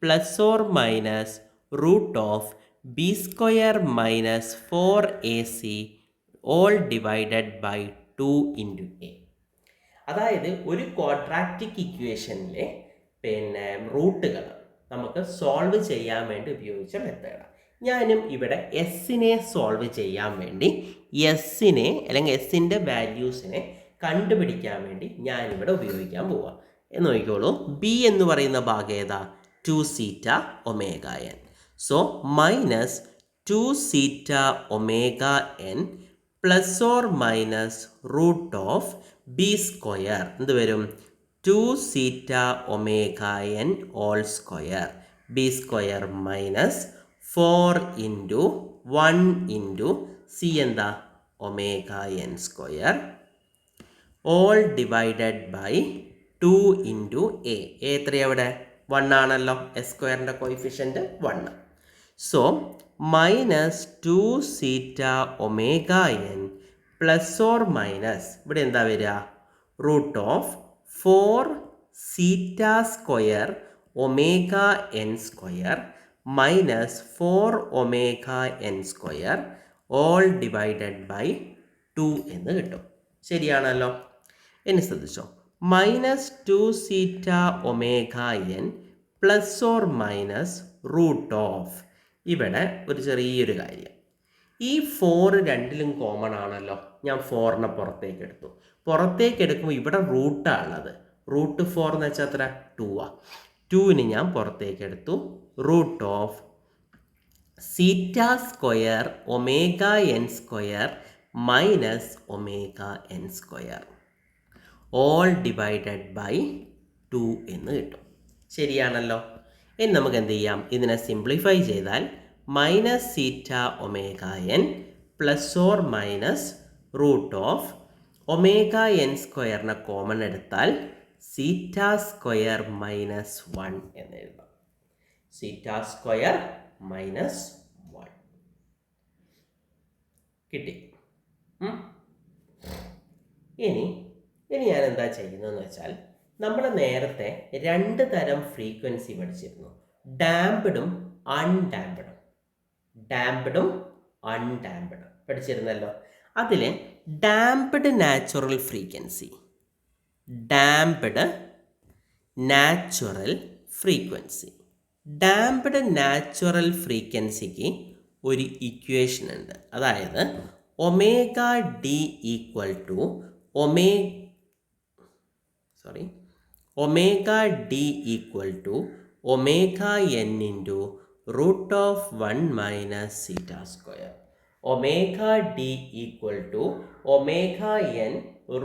plus or minus root of B square minus 4ac whole divided by 2 into A. അതായത് ഒരു ക്വാഡ്രാറ്റിക് ഇക്വേഷനിലെ റൂട്ടുകൾ നമുക്ക് സോൾവ് ചെയ്യാൻ വേണ്ടി ഉപയോഗിച്ച മെത്തേഡാണ്. ഞാനും ഇവിടെ എസ്സിനെ സോൾവ് ചെയ്യാൻ വേണ്ടി എസ്സിനെ അല്ലെങ്കിൽ എസ്സിൻ്റെ വാല്യൂസിനെ കണ്ടുപിടിക്കാൻ വേണ്ടി ഞാനിവിടെ ഉപയോഗിക്കാൻ പോവാം. എന്ന് നോക്കിക്കോളൂ, ബി എന്ന് പറയുന്ന ഭാഗം ഏതാ? 2 zeta omega N. So minus 2 zeta omega N plus or minus root of B square എന്ത് വരും? 2 zeta omega N all square. B square minus 4 into 1 into C എന്താ? Omega N square whole divided by 2 into A. എത്രയാണ് അവിടെ? 1 ആണല്ലോ, S സ്ക്വയറിൻ്റെ coefficient 1. So minus 2 zeta omega N plus or minus ഇവിടെ എന്താ വരിക? Root of 4 സീറ്റ square omega N square minus 4 omega N square whole divided by 2 എന്ന് കിട്ടും. ശരിയാണല്ലോ? ഇനി ശ്രദ്ധിച്ചോ, -2 zeta omega N plus or minus root of, ഇവിടെ ഒരു ചെറിയൊരു കാര്യം, ഈ 4 രണ്ടിലും കോമൺ ആണല്ലോ. ഞാൻ 4നെ പുറത്തേക്ക് എടുത്തു. പുറത്തേക്ക് എടുക്കുമ്പോൾ ഇവിടെ റൂട്ടാണുള്ളത്. റൂട്ട് 4 എന്ന് വെച്ചാൽ എത്ര? 2 2ന് ഞാൻ പുറത്തേക്ക് എടുത്തു. Root of zeta square omega N square minus omega N square whole divided by 2 എന്ന് കിട്ടും. ശരിയാണല്ലോ? ഇനി നമുക്ക് എന്ത് ചെയ്യാം? ഇതിനെ സിംപ്ലിഫൈ ചെയ്താൽ minus zeta omega N plus or minus root of omega N സ്ക്വയറിനെ കോമൺ എടുത്താൽ സീറ്റ സ്ക്വയർ മൈനസ് 1 എന്ന് എഴുതാം. സീറ്റ സ്ക്വയർ മൈനസ് 1 കിട്ടി. ഇനി ഞാൻ എന്താ ചെയ്യുന്നതെന്ന് വെച്ചാൽ, നമ്മൾ നേരത്തെ 2 തരം ഫ്രീക്വൻസി പഠിച്ചിരുന്നു, ഡാംപ്ഡും അൺഡാംപ്ഡും. ഡാംപ്ഡും അൺഡാംപ്ഡും പഠിച്ചിരുന്നല്ലോ. അതിൽ damped natural frequency, damped natural frequency, damped natural ഫ്രീക്വൻസിക്ക് ഒരു ഇക്വേഷൻ ഉണ്ട്. അതായത് omega D equal to omega D equal to omega N into root of 1 minus zeta square. Omega D equal to omega N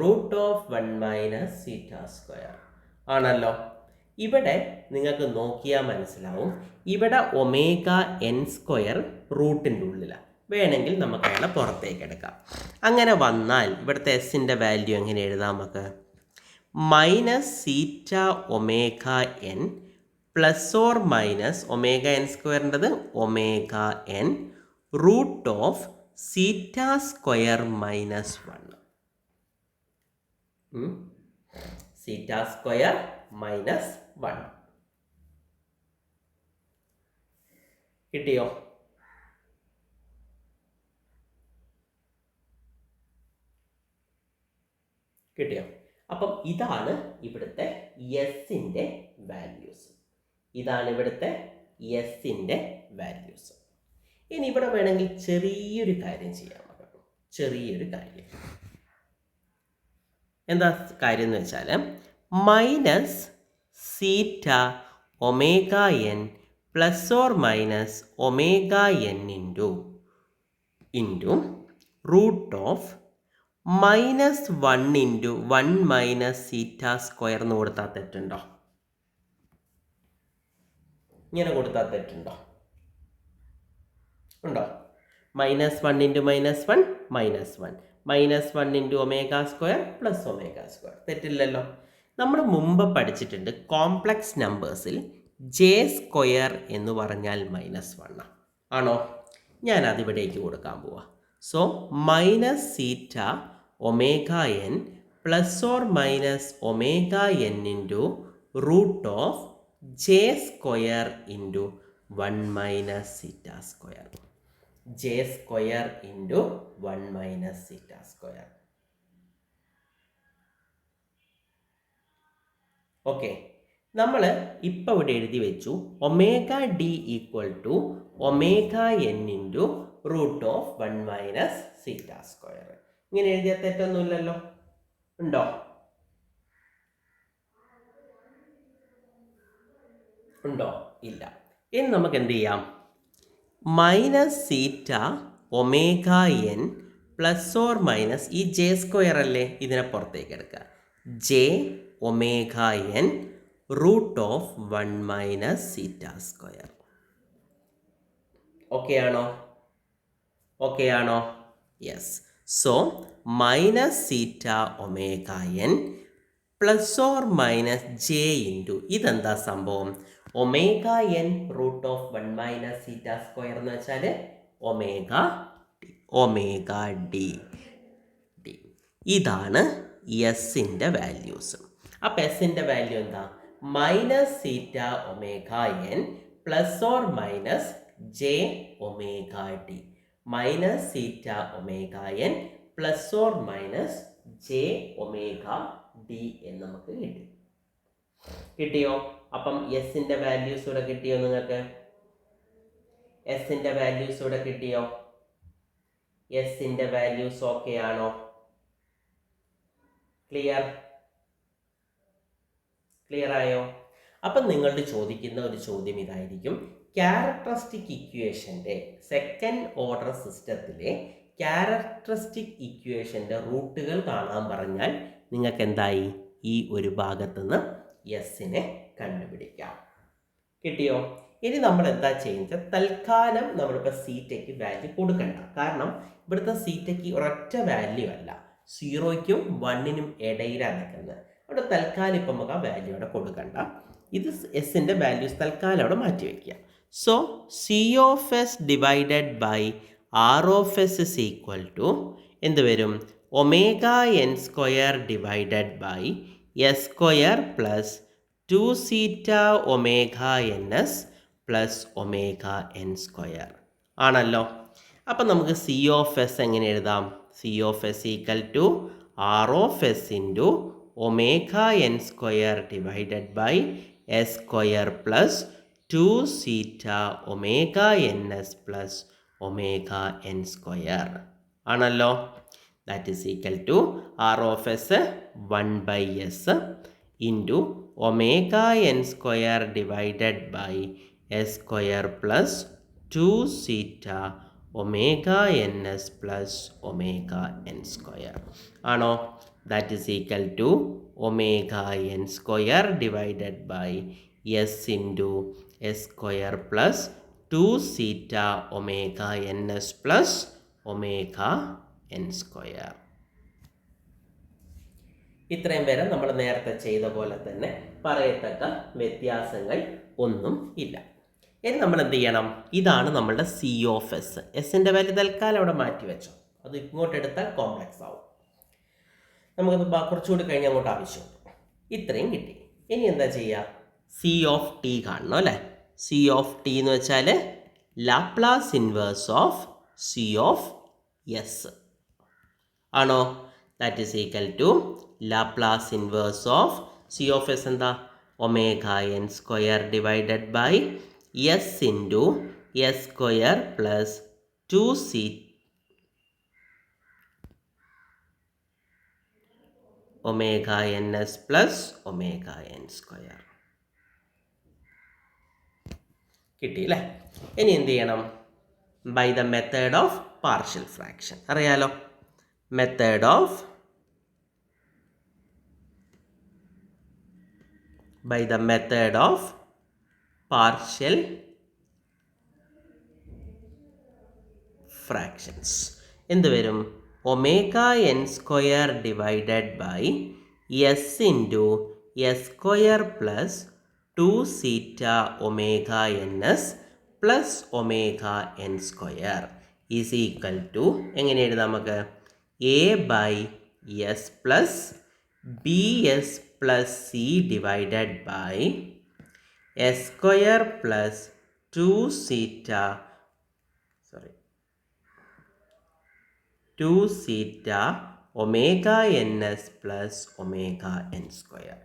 root of 1 minus zeta square ആണല്ലോ. ഇവിടെ നിങ്ങൾക്ക് നോക്കിയാൽ മനസ്സിലാവും, ഇവിടെ ഒമേഗ എൻ സ്ക്വയർ റൂട്ടിൻ്റെ ഉള്ളിലാണ്. വേണമെങ്കിൽ നമുക്ക് അയാളെ പുറത്തേക്ക് എടുക്കാം. അങ്ങനെ വന്നാൽ ഇവിടുത്തെ എസിൻ്റെ വാല്യൂ എങ്ങനെ എഴുതാം? നമുക്ക് minus zeta omega N plus or minus omega N സ്ക്വയറിൻ്റെത് omega N root of zeta square minus 1. Zeta square minus 1 കിട്ടിയോ? കിട്ടിയോ? അപ്പം ഇതാണ് ഇവിടുത്തെ എസിൻ്റെ വാല്യൂസ്. ഇതാണ് ഇവിടുത്തെ എസിൻ്റെ വാല്യൂസ്. ഇനി ഇവിടെ വേണമെങ്കിൽ ചെറിയൊരു കാര്യം ചെയ്യാം. ചെറിയൊരു കാര്യം എന്താ കാര്യം എന്ന് വെച്ചാൽ, minus zeta omega N plus or minus omega N into root of minus 1 into 1 minus zeta square എന്ന് കൊടുത്താൽ തെറ്റുണ്ടോ? ഇങ്ങനെ കൊടുത്താൽ തെറ്റുണ്ടോ? ഉണ്ടോ? Minus 1 into minus 1 minus 1 minus 1 into omega square plus omega square. തെറ്റില്ലല്ലോ. നമ്മൾ മുമ്പ് പഠിച്ചിട്ടുണ്ട്, കോംപ്ലക്സ് നമ്പേഴ്സിൽ ജെ സ്ക്വയർ എന്ന് പറഞ്ഞാൽ -1 ആണോ? ഞാൻ അതിവിടേക്ക് കൊടുക്കാൻ പോവാ. So minus zeta omega N plus or minus omega N into root of J square into 1 minus zeta square. J square into 1 minus zeta square. Okay, നമ്മൾ ഇപ്പോൾ ഇവിടെ എഴുതി വെച്ചു omega D equal to omega N into root of 1 minus zeta square. ഇങ്ങനെ എഴുതിയാൽ തെറ്റൊന്നുമില്ലല്ലോ. ഉണ്ടോ? ഉണ്ടോ? ഇല്ല. ഇനി നമുക്ക് എന്ത് ചെയ്യാം? Minus zeta omega N plus or minus ഈ ജെ സ്ക്വയർ അല്ലേ, ഇതിനെ പുറത്തേക്ക് എടുക്കുക. J omega N root of 1 minus zeta square. Okay ആണോ? ഓക്കെ ആണോ? Yes. So minus zeta omega N plus or minus J into ഇതെന്താ സംഭവം? Omega N root of 1 minus zeta square എന്ന് വെച്ചാൽ ഒമേഗ ഡി. ഇതാണ് എസിൻ്റെ വാല്യൂസ്. അപ്പം എസിൻ്റെ വാല്യൂ എന്താ? Minus zeta omega N plus or minus J omega d. Minus zeta omega N plus or minus J omega d എന്ന് നമുക്ക് കിട്ടി. കിട്ടിയോ? അപ്പം എസിൻ്റെ വാല്യൂസ് ഇവിടെ കിട്ടിയോ? നിങ്ങൾക്ക് എസിൻ്റെ വാല്യൂസ് ഇവിടെ കിട്ടിയോ? എസിൻ്റെ വാല്യൂസ് ഓക്കെ ആണോ? ക്ലിയർ ആയോ? അപ്പം നിങ്ങളുടെ ചോദിക്കുന്ന ഒരു ചോദ്യം ഇതായിരിക്കും, ക്യാരക്ടറിസ്റ്റിക് ഇക്വേഷൻ്റെ സെക്കൻഡ് ഓർഡർ സിസ്റ്റത്തിലെ ക്യാരക്ടറിസ്റ്റിക് ഇക്വേഷൻ്റെ റൂട്ടുകൾ കാണാൻ പറഞ്ഞാൽ നിങ്ങൾക്ക് എന്തായി? ഈ ഒരു ഭാഗത്തുനിന്ന് എസിനെ കണ്ടുപിടിക്കാം. കിട്ടിയോ? ഇനി നമ്മൾ എന്താ ചെയ്യുന്നത്, തൽക്കാലം നമ്മളിപ്പോൾ സീറ്റയ്ക്ക് വാല്യൂ കൊടുക്കണ്ട. കാരണം ഇവിടുത്തെ സീറ്റയ്ക്ക് ഒരൊറ്റ വാല്യൂ അല്ല, 0യ്ക്കും 1നും ഇടയിലാണ് നിൽക്കുന്നത്. അവിടെ തൽക്കാലം ഇപ്പം നമുക്ക് ആ വാല്യൂ അവിടെ കൊടുക്കണ്ട. ഇത് എസിൻ്റെ വാല്യൂസ് തൽക്കാലം അവിടെ മാറ്റി വയ്ക്കുക. So C of S divided by R of S is equal to എന്ത് വരും? Omega N square divided by S square plus 2 zeta omega N S plus omega N square ആണല്ലോ. അപ്പം നമുക്ക് സി ഓഫ് എസ് എങ്ങനെ എഴുതാം? C of S equal to R of S into omega N square divided by S square plus 2 zeta omega N S plus omega N square ആണല്ലോ. That is equal to R of S 1/s into omega N square divided by S square plus 2 zeta omega N S plus omega N square ആണോ? That is equal to omega N square divided by S into S square plus 2 zeta omega N S plus omega N square. ഇത്രയും വരെ നമ്മൾ നേരത്തെ ചെയ്ത പോലെ തന്നെ, പറയത്തക്ക വ്യത്യാസങ്ങൾ ഒന്നും ഇല്ല. ഇനി നമ്മൾ എന്ത് ചെയ്യണം? ഇതാണ് നമ്മളുടെ സി ഓഫ് എസ്. എസിൻ്റെ വാല്യൂ തൽക്കാലം അവിടെ മാറ്റി വെച്ചോ, അത് ഇങ്ങോട്ട് എടുത്താൽ കോംപ്ലക്സ് ആവും. നമുക്കത് കുറച്ചുകൂടി കഴിഞ്ഞ് അങ്ങോട്ട് ആവശ്യമുണ്ട്. ഇത്രയും കിട്ടി. ഇനി എന്താ ചെയ്യുക? സി ഓഫ് ടി കാണണം അല്ലേ? സി ഓഫ് ടി എന്ന് വെച്ചാൽ Laplace inverse of C of s ആണോ? That is equal to Laplace inverse of C of S എന്താ? Omega N square divided by S into S square plus 2 c omega N S plus omega N square. കിട്ടിയില്ലേ? ഇനി എന്ത് ചെയ്യണം? By the method of partial fraction അറിയാലോ. Method of by the method of partial fractions എന്ത് വരും? Omega N square divided by S into S square plus 2 zeta omega N S plus omega N square is equal to എങ്ങനെ എഴുതാം നമുക്ക്? A by S plus b s plus c divided by s square plus 2 theta 2 theta omega ns plus omega n square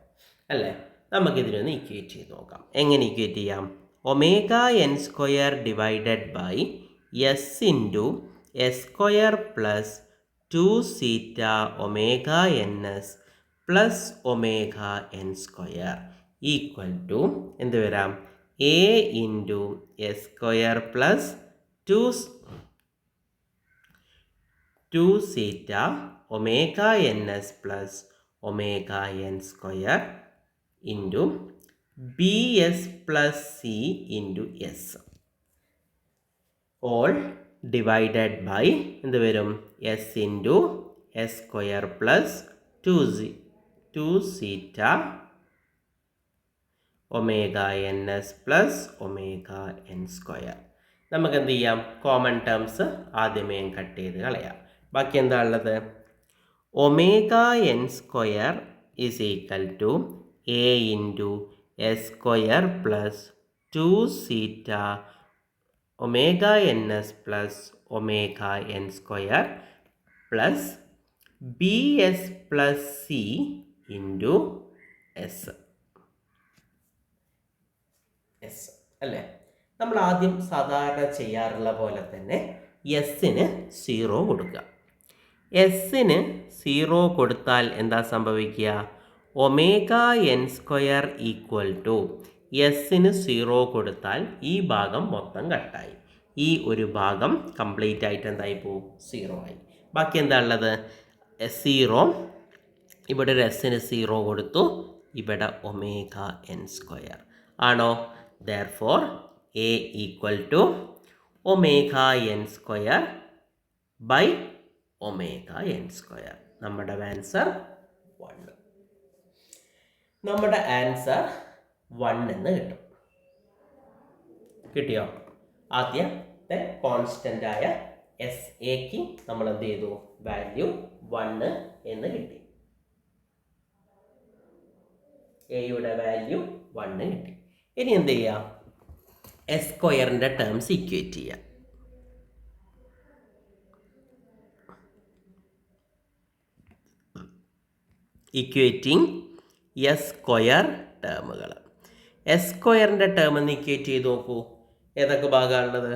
അല്ലേ? നമുക്കിതിനൊന്ന് equate ചെയ്ത് നോക്കാം. എങ്ങനെ equate ചെയ്യാം? Omega N square divided by S into S square plus 2 zeta omega N S plus omega N square equal to എന്ത് വരാം? A into S square plus 2 zeta omega N S plus omega N square into B S plus C into s all divided by എന്ത് വരും? S into S square plus 2 zeta omega N S plus omega N square. നമുക്ക് എന്ത് ചെയ്യാം? Common terms ആദ്യമേ cut ചെയ്ത് കളയാം. ബാക്കി എന്താ ഉള്ളത്? Omega N square is equal to A into S square plus 2 zeta omega N S plus omega N square plus b S plus C into s അല്ലേ? നമ്മൾ ആദ്യം സാധാരണ ചെയ്യാറുള്ള പോലെ തന്നെ എസ്സിന് 0 കൊടുക്കുക. എസ്സിന് 0 കൊടുത്താൽ എന്താ സംഭവിക്കുക? Omega N square equal to എസ്സിന് 0 കൊടുത്താൽ ഈ ഭാഗം മൊത്തം കട്ടായി, ഈ ഒരു ഭാഗം കംപ്ലീറ്റ് ആയിട്ട് എന്തായി പോവും? 0 ആയി. ബാക്കി എന്താ ഉള്ളത്? 0, ഇവിടെ ഒരു എസ്സിന് 0 കൊടുത്തു, ഇവിടെ ഒമേഗ എൻ സ്ക്വയർ ആണോ? Therefore, A equal to omega n square by omega n square. നമ്മുടെ ആൻസർ 1. നമ്മുടെ ആൻസർ 1 എന്ന് കിട്ടും. കിട്ടിയോ? ആദ്യത്തെ കോൺസ്റ്റൻ്റ് ആയ എസ് എക്ക് നമ്മൾ എന്ത് ചെയ്തു? വാല്യൂ 1 എന്ന് കിട്ടി. എയുടെ വാല്യൂ 1 കിട്ടി. ഇനി എന്ത് ചെയ്യാം? എസ് സ്ക്വയറിൻ്റെ ടേംസ് ഇക്വേറ്റ് ചെയ്യാം. ഇക്വേറ്റിംഗ് എസ് സ്ക്വയർ ടേമുകൾ. എസ് സ്ക്വയറിൻ്റെ ടേം എന്ന് ഇക്വേറ്റ് ചെയ്ത് നോക്കൂ. ഏതൊക്കെ ഭാഗമാണുള്ളത്?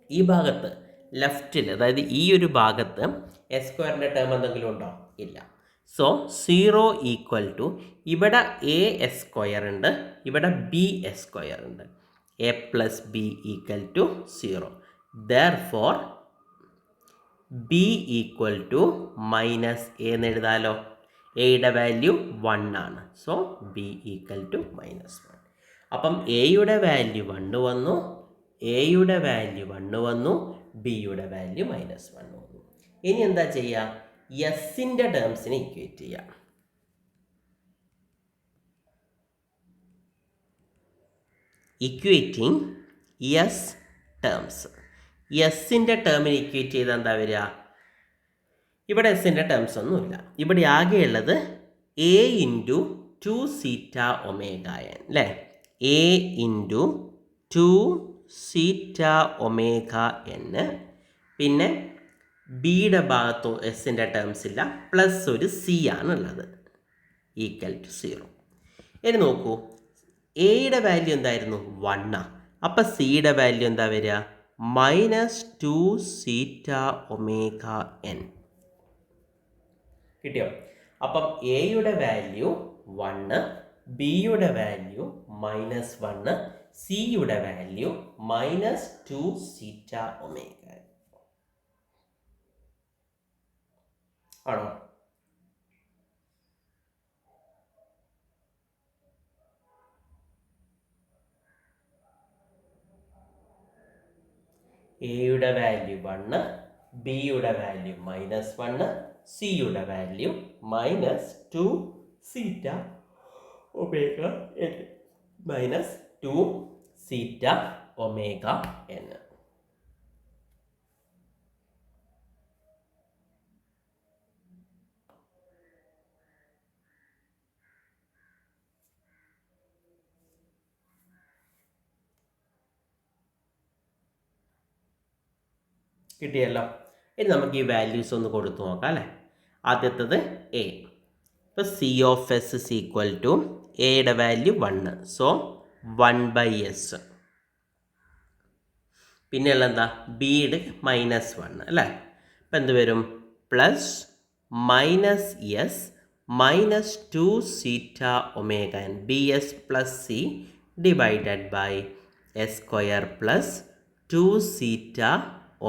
ഈ ഭാഗത്ത് ലെഫ്റ്റിൽ, അതായത് ഈ ഒരു ഭാഗത്ത് എസ് സ്ക്വയറിൻ്റെ ടേം എന്തെങ്കിലും ഉണ്ടോ? ഇല്ല. സോ 0 ഈക്വൽ ടു, ഇവിടെ എ എസ് സ്ക്വയർ ഉണ്ട്, ഇവിടെ ബി എസ് സ്ക്വയർ ഉണ്ട്. A plus B equal to 0. Therefore B equal to minus A എന്ന് എഴുതാലോ. എയുടെ വാല്യൂ 1 ആണ്. So B equal to -1. അപ്പം എയുടെ വാല്യൂ 1 വന്നു, എയുടെ വാല്യൂ 1 വന്നു, ബിയുടെ വാല്യൂ -1 വന്നു. ഇനി എന്താ ചെയ്യുക? എസിൻ്റെ ടേംസിനെ ഇക്വേറ്റ് ചെയ്യാം. Equating S terms. എസിൻ്റെ ടേമിന് ഇക്വേറ്റ് ചെയ്താൽ എന്താ വരിക? ഇവിടെ എസിൻ്റെ ടേംസ് ഒന്നുമില്ല. ഇവിടെ ആകെയുള്ളത് a into 2 zeta omega N അല്ലേ? A into 2 zeta omega N. പിന്നെ ബിയുടെ ഭാഗത്തോ എസിൻ്റെ ടേംസ് ഇല്ല, പ്ലസ് ഒരു സി ആണുള്ളത്, ഈക്വൽ ടു 0. ഇനി നോക്കൂ, എയുടെ വാല്യൂ എന്തായിരുന്നു? 1. അപ്പം സിയുടെ വാല്യൂ എന്താ വരിക? -2 സീറ്റ ഒമേഗ എൻ. കിട്ടിയോ? അപ്പം എയുടെ വാല്യൂ 1, ബിയുടെ വാല്യൂ -1, സിയുടെ വാല്യൂ -2 സീറ്റ ഒമേഗ. ആണോ? എയുടെ വാല്യൂ 1, ബിയുടെ വാല്യൂ -1, സിയുടെ value -2 zeta omega n. -2 zeta omega n. കിട്ടിയല്ലോ. ഇനി നമുക്ക് ഈ വാല്യൂസ് ഒന്ന് കൊടുത്തു നോക്കാം അല്ലേ? ആദ്യത്തത് എ. ഇപ്പോൾ c of S is equal to, എയുടെ വാല്യൂ 1, സോ 1/s. പിന്നെയുള്ള എന്താ? ബിയുടെ -1 അല്ലേ? അപ്പം എന്ത് വരും? Plus -s -2 zeta omega n, b S plus C divided by S square plus 2 zeta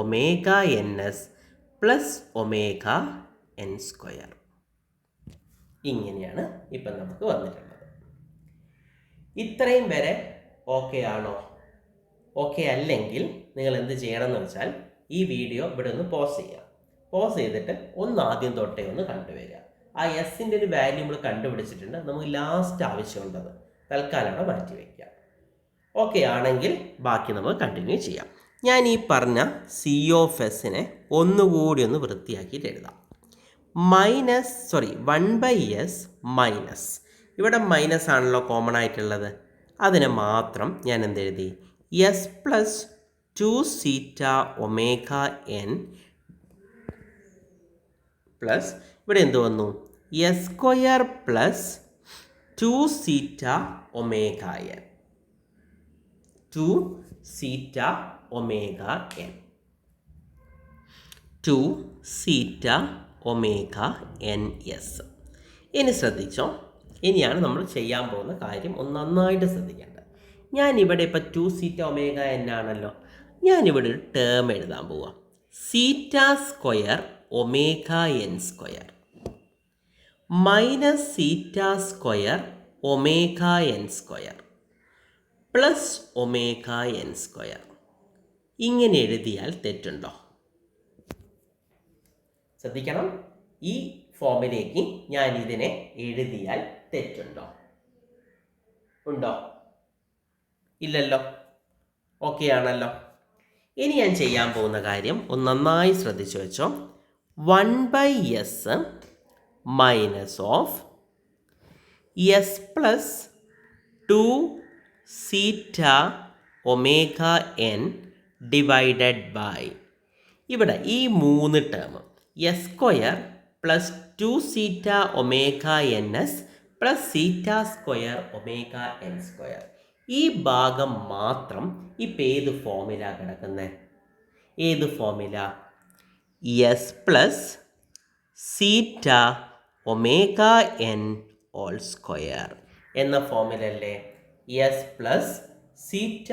omega N S plus omega N square. ഇങ്ങനെയാണ് ഇപ്പം നമുക്ക് വന്നിട്ടുള്ളത്. ഇത്രയും വരെ ഓക്കെ ആണോ? ഓക്കെ അല്ലെങ്കിൽ നിങ്ങൾ എന്ത് ചെയ്യണം എന്ന് വെച്ചാൽ, ഈ വീഡിയോ ഇവിടെ ഒന്ന് പോസ് ചെയ്യുക. പോസ് ചെയ്തിട്ട് ഒന്ന് ആദ്യം തൊട്ടേ ഒന്ന് കണ്ടുവരിക. ആ എസിൻ്റെ ഒരു വാല്യൂ നമ്മൾ കണ്ടുപിടിച്ചിട്ടുണ്ട്, നമുക്ക് ലാസ്റ്റ് ആവശ്യമുള്ളത് തൽക്കാലം അവിടെ മാറ്റി വയ്ക്കുക. ഓക്കെ ആണെങ്കിൽ ബാക്കി നമുക്ക് കണ്ടിന്യൂ ചെയ്യാം. ഞാൻ ഈ പറഞ്ഞ സി ഓഫ് എസിനെ ഒന്നുകൂടി ഒന്ന് വൃത്തിയാക്കിയിട്ട് എഴുതാം. 1/s മൈനസ്, ഇവിടെ മൈനസ് ആണല്ലോ കോമൺ ആയിട്ടുള്ളത്, അതിനെ മാത്രം ഞാൻ എന്തെഴുതി? S plus 2 zeta omega N plus ഇവിടെ എന്ത് വന്നു? S square plus 2 zeta omega n, 2 zeta omega n, 2 zeta omega N s. ഇനി ശ്രദ്ധിച്ചോ, ഇനിയാണ് നമ്മൾ ചെയ്യാൻ പോകുന്ന കാര്യം ഒന്ന് നന്നായിട്ട് ശ്രദ്ധിക്കേണ്ടത്. ഞാനിവിടെ ഇപ്പം 2 സീറ്റ ഒമേഗ എൻ ആണല്ലോ, ഞാനിവിടെ ഒരു ടേം എഴുതാൻ പോവാം. Zeta square omega N square minus zeta square omega N square plus omega N square. ഇങ്ങനെ എഴുതിയാൽ തെറ്റുണ്ടോ? ശ്രദ്ധിക്കണം, ഈ ഫോമിലേക്ക് ഞാൻ ഇതിനെ എഴുതിയാൽ തെറ്റുണ്ടോ? ഉണ്ടോ? ഇല്ലല്ലോ. ഓക്കെ ആണല്ലോ. ഇനി ഞാൻ ചെയ്യാൻ പോകുന്ന കാര്യം ഒന്ന് നന്നായി ശ്രദ്ധിച്ചു വെച്ചോ. 1/s minus of s plus 2 zeta omega N divided by, ഇവിടെ ഈ 3 term s square plus 2 zeta omega N S plus zeta square omega N square, ഈ ഭാഗം മാത്രം ഇപ്പം ഏത് ഫോമില കിടക്കുന്നത്? ഏത് ഫോമില? S plus zeta omega N all square എന്ന ഫോമിലല്ലേ? S plus zeta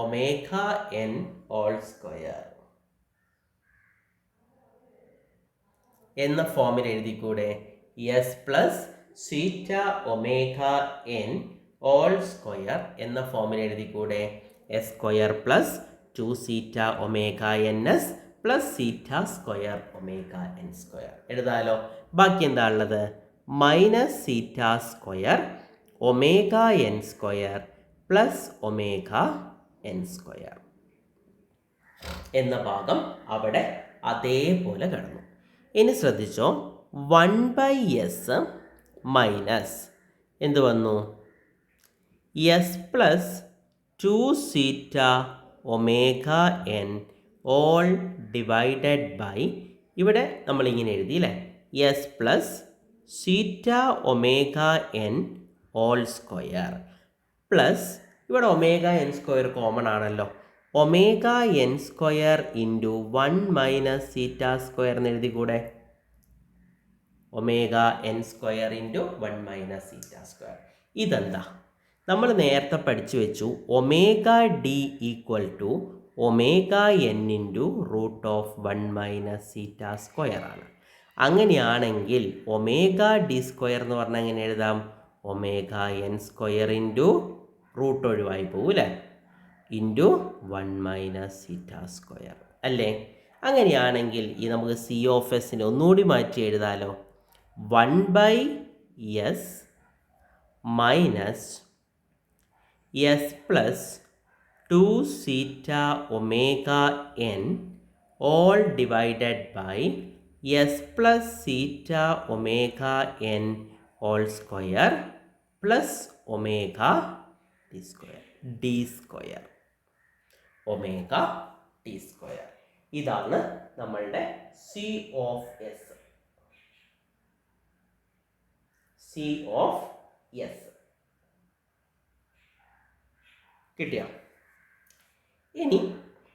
omega N all square എന്ന ഫോമിൽ എഴുതിക്കൂടെ? S plus zeta omega N all square എന്ന ഫോമിൽ എഴുതിക്കൂടെ? S square plus 2 zeta omega N S plus zeta square omega N square എഴുതാലോ. ബാക്കി എന്താ ഉള്ളത്? Minus zeta square omega N square plus omega N square എന്ന ഭാഗം അവിടെ അതേപോലെ കിടന്നു. ഇനി ശ്രദ്ധിച്ചോ, 1/s മൈനസ് എന്ത് വന്നു? S plus 2 zeta omega N all divided by, ഇവിടെ നമ്മളിങ്ങനെ എഴുതി അല്ലേ, s plus zeta omega N all square plus, ഇവിടെ ഒമേഗ എൻ സ്ക്വയർ കോമൺ ആണല്ലോ, omega N square into 1 minus zeta square എന്ന് എഴുതിക്കൂടെ? Omega N square into 1 minus zeta square. ഇതെന്താ? നമ്മൾ നേരത്തെ പഠിച്ചു വെച്ചു, omega D equal to omega N into root of 1 minus zeta square ആണ്. അങ്ങനെയാണെങ്കിൽ ഒമേഗ ഡി സ്ക്വയർ എന്ന് പറഞ്ഞാൽ എങ്ങനെ എഴുതാം? Omega N square into root ഒഴിവായി പോകും അല്ലേ, ഇൻറ്റു 1 മൈനസ് സീറ്റ സ്ക്വയർ അല്ലേ? അങ്ങനെയാണെങ്കിൽ ഈ നമുക്ക് സി ഓഫ് എസിനെ ഒന്നുകൂടി മാറ്റി എഴുതാലോ. 1/s minus s plus 2 zeta omega N all divided by S plus zeta omega N all square plus omega t square, d square, omega t square. ഇതാണ് നമ്മളുടെ c of s. C of s കിട്ടിയോ? ഇനി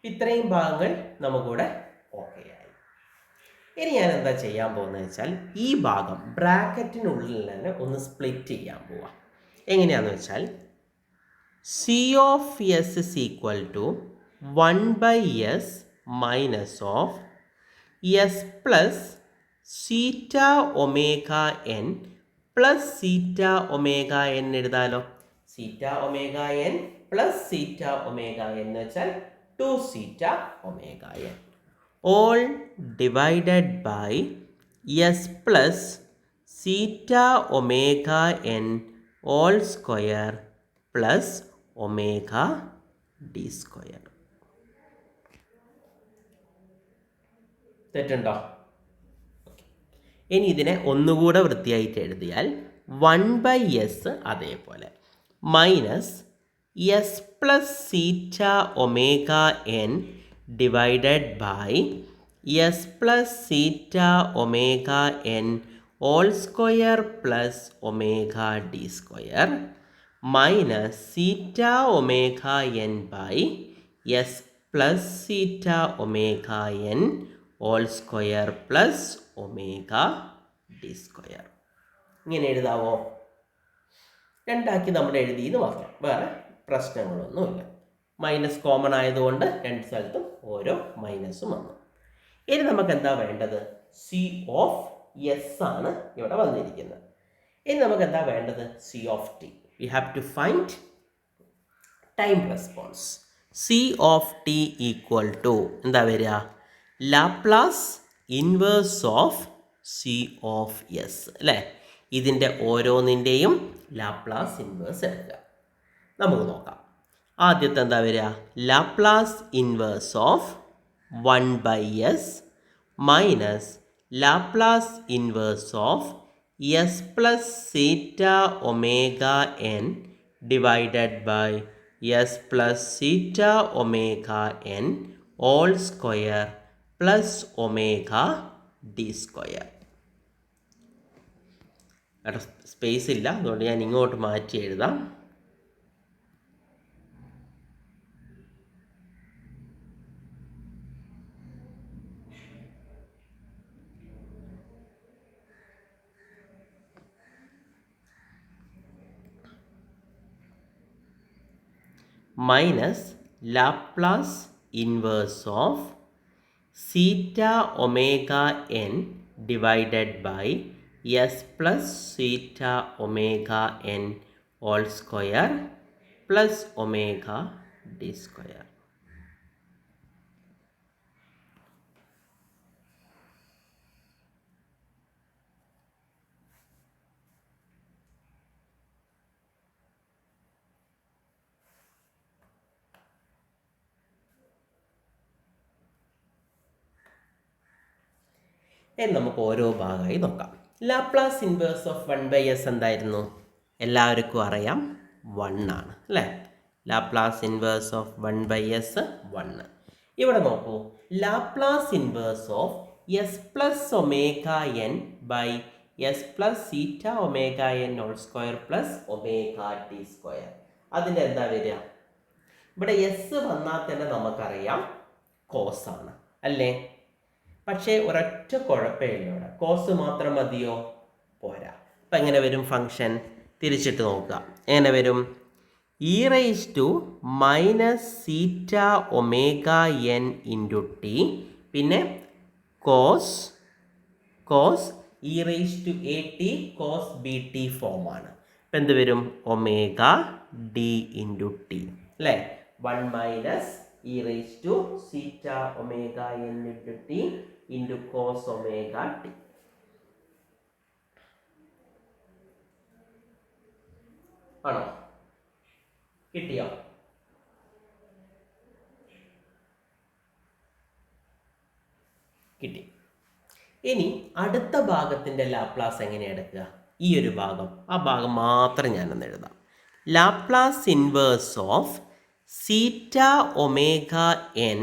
ഇത്രയും ഭാഗങ്ങൾ നമുക്കിവിടെ okay ആയി. ഇനി ഞാൻ എന്താ ചെയ്യാൻ പോകുന്നത് വെച്ചാൽ, ഈ ഭാഗം ബ്രാക്കറ്റിനുള്ളിൽ തന്നെ ഒന്ന് സ്പ്ലിറ്റ് ചെയ്യാൻ പോവാം. എങ്ങനെയാണെന്ന് വെച്ചാൽ, c of S is equal to 1/s minus of s plus zeta omega N plus zeta omega n എഴുതാലോ. Zeta omega N plus zeta omega n എന്ന് വെച്ചാൽ 2 zeta omega N all divided by S plus zeta omega N all square plus omega d square. തെറ്റുണ്ടോ? ഇനി ഇതിനെ ഒന്നുകൂടെ വൃത്തിയായിട്ട് എഴുതിയാൽ 1/s അതേപോലെ minus s plus zeta omega N divided by S plus zeta omega N all square plus omega d square minus zeta omega N by S plus zeta omega N all square plus omega d square. ഇങ്ങനെ എഴുതാവോ? രണ്ടാക്കി നമ്മൾ എഴുതിയെന്ന് മാത്രം, വേറെ പ്രശ്നങ്ങളൊന്നുമില്ല. Minus common ആയതുകൊണ്ട് രണ്ട് സ്ഥലത്തും ഓരോ മൈനസും വന്നു. ഇനി നമുക്ക് എന്താ വേണ്ടത്? സി ഓഫ് എസ് ആണ് ഇവിടെ വന്നിരിക്കുന്നത്. ഇനി നമുക്ക് എന്താ വേണ്ടത്? C of T. We have to find time response. C of T equal to എന്താ വരിക? Laplace inverse of C of S അല്ലേ? ഇതിൻ്റെ ഓരോന്നിൻ്റെയും ലാപ്ലാസ് ഇൻവേഴ്സ് എടുക്കുക. നമുക്ക് നോക്കാം. ആദ്യത്തെ എന്താ വരിക? Laplace inverse of 1/s minus Laplace inverse of s plus zeta omega N divided by S plus zeta omega N all square plus omega d square. Space ഇല്ല, അതുകൊണ്ട് ഞാൻ ഇങ്ങോട്ട് മാറ്റി എഴുതാം. Minus Laplace inverse of zeta omega N divided by S plus zeta omega N all square plus omega d square. നമുക്ക് ഓരോ ഭാഗമായി നോക്കാം. ലാപ്ലാസ് ഇൻവേഴ്സ് ഓഫ് 1/s എന്തായിരുന്നു? എല്ലാവർക്കും അറിയാം, 1 ആണ് അല്ലേ? Laplace inverse of 1/s 1. ഇവിടെ നോക്കൂ, Laplace inverse of s plus omega N by S plus zeta omega N whole square plus omega t square. അതിൻ്റെ എന്താ വരിക? ഇവിടെ എസ് വന്നാൽ തന്നെ നമുക്കറിയാം കോസ് ആണ് അല്ലേ? പക്ഷേ ഒരൊറ്റ കുഴപ്പമില്ല, ഇവിടെ കോസ് മാത്രം മതിയോ? പോരാ. അപ്പം എങ്ങനെ വരും ഫംഗ്ഷൻ? തിരിച്ചിട്ട് നോക്കുക. എങ്ങനെ വരും? E raise to minus zeta omega N into t, പിന്നെ cos e raise to a t cos b t ഫോമാണ്. ഇപ്പം എന്ത് വരും? ഒമേഗ ഡി ഇൻറ്റു ടി അല്ലേ? 1 minus e raise to zeta omega N into T into cos omega t. ആണോ? കിട്ടിയോ? കിട്ടി. ഇനി അടുത്ത ഭാഗത്തിൻ്റെ ലാപ്ലാസ് എങ്ങനെ എടുക്കുക? ഈ ഒരു ഭാഗം, ആ ഭാഗം മാത്രം ഞാനൊന്ന് എഴുതാം. Laplace inverse of zeta omega N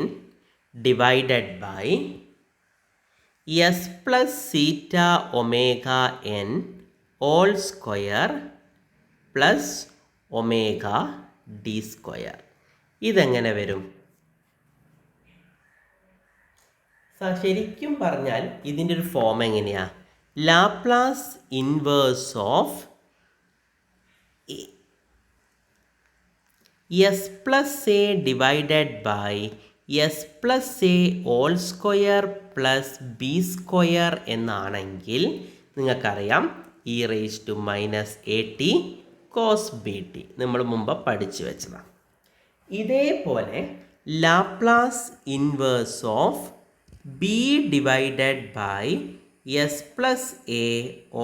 divided by S plus zeta omega N all square plus omega d square. ഇതെങ്ങനെ വരും? ശരിക്കും പറഞ്ഞാൽ ഇതിൻ്റെ ഒരു ഫോം എങ്ങനെയാ? Laplace inverse of s plus a divided by S plus a all square plus b square എന്നാണെങ്കിൽ നിങ്ങൾക്കറിയാം e raise to minus a t cos b t നമ്മൾ മുമ്പ് പഠിച്ചു വെച്ചതാണ്. ഇതേപോലെ Laplace inverse of b divided by S plus a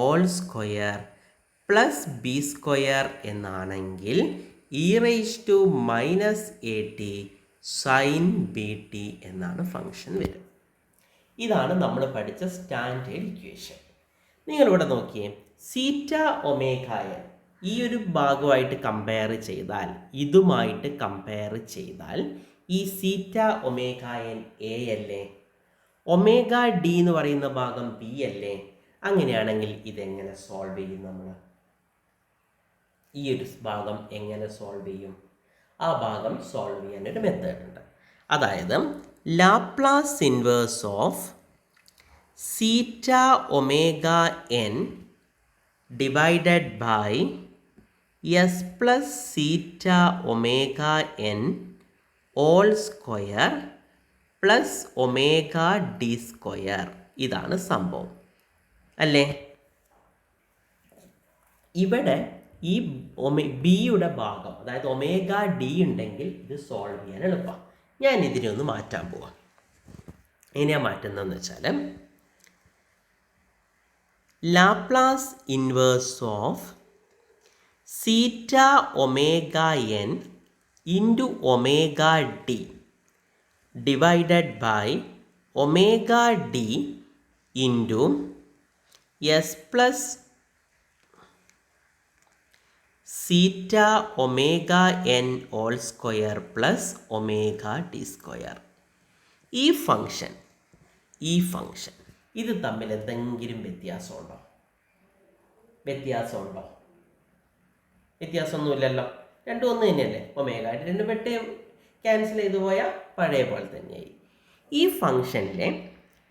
all square plus b square എന്നാണെങ്കിൽ e raise to minus a t sine b t എന്നാണ് function വരും. ഇതാണ് നമ്മൾ പഠിച്ച സ്റ്റാൻഡേർഡ് ഇക്വേഷൻ. നിങ്ങളിവിടെ നോക്കിയേ, സീറ്റ ഒമേഗ എൻ ഈ ഒരു ഭാഗമായിട്ട് കമ്പയർ ചെയ്താൽ, ഇതുമായിട്ട് കമ്പയർ ചെയ്താൽ ഈ സീറ്റ ഒമേഗ എൻ എ അല്ലേ? ഒമേഗ ഡി എന്ന് പറയുന്ന ഭാഗം ബി അല്ലേ? അങ്ങനെയാണെങ്കിൽ ഇതെങ്ങനെ സോൾവ് ചെയ്യും? നമ്മൾ ഈ ഒരു ഭാഗം എങ്ങനെ സോൾവ് ചെയ്യും? ആ ഭാഗം സോൾവ് ചെയ്യാനൊരു മെത്തേഡ് ഉണ്ട്. അതായത് Laplace inverse of zeta omega N divided by S plus zeta omega N all square plus omega d square. ഇതാണ് സംഭവം അല്ലേ? ഇവിടെ ഈ ബിയുടെ ഭാഗം, അതായത് ഒമേഗ ഡി ഉണ്ടെങ്കിൽ ഇത് സോൾവ് ചെയ്യാൻ എളുപ്പമാണ്. ഞാൻ ഇതിനെ ഒന്ന് മാറ്റാൻ പോവാം. എങ്ങനെയാണ് മാറ്റുന്നതെന്ന് വെച്ചാൽ Laplace inverse of zeta omega N into omega d divided by omega d into S plus zeta omega N all square plus omega d square. ഈ ഫംഗ്ഷൻ ഇത് തമ്മിൽ എന്തെങ്കിലും വ്യത്യാസമുണ്ടോ? വ്യത്യാസമൊന്നുമില്ലല്ലോ. രണ്ടും ഒന്ന് തന്നെയല്ലേ. ഒമേഗ രണ്ട് വെട്ടി ക്യാൻസൽ ചെയ്തു പോയാൽ പഴയ പോലെ തന്നെയായി. ഈ ഫംഗ്ഷനിലെ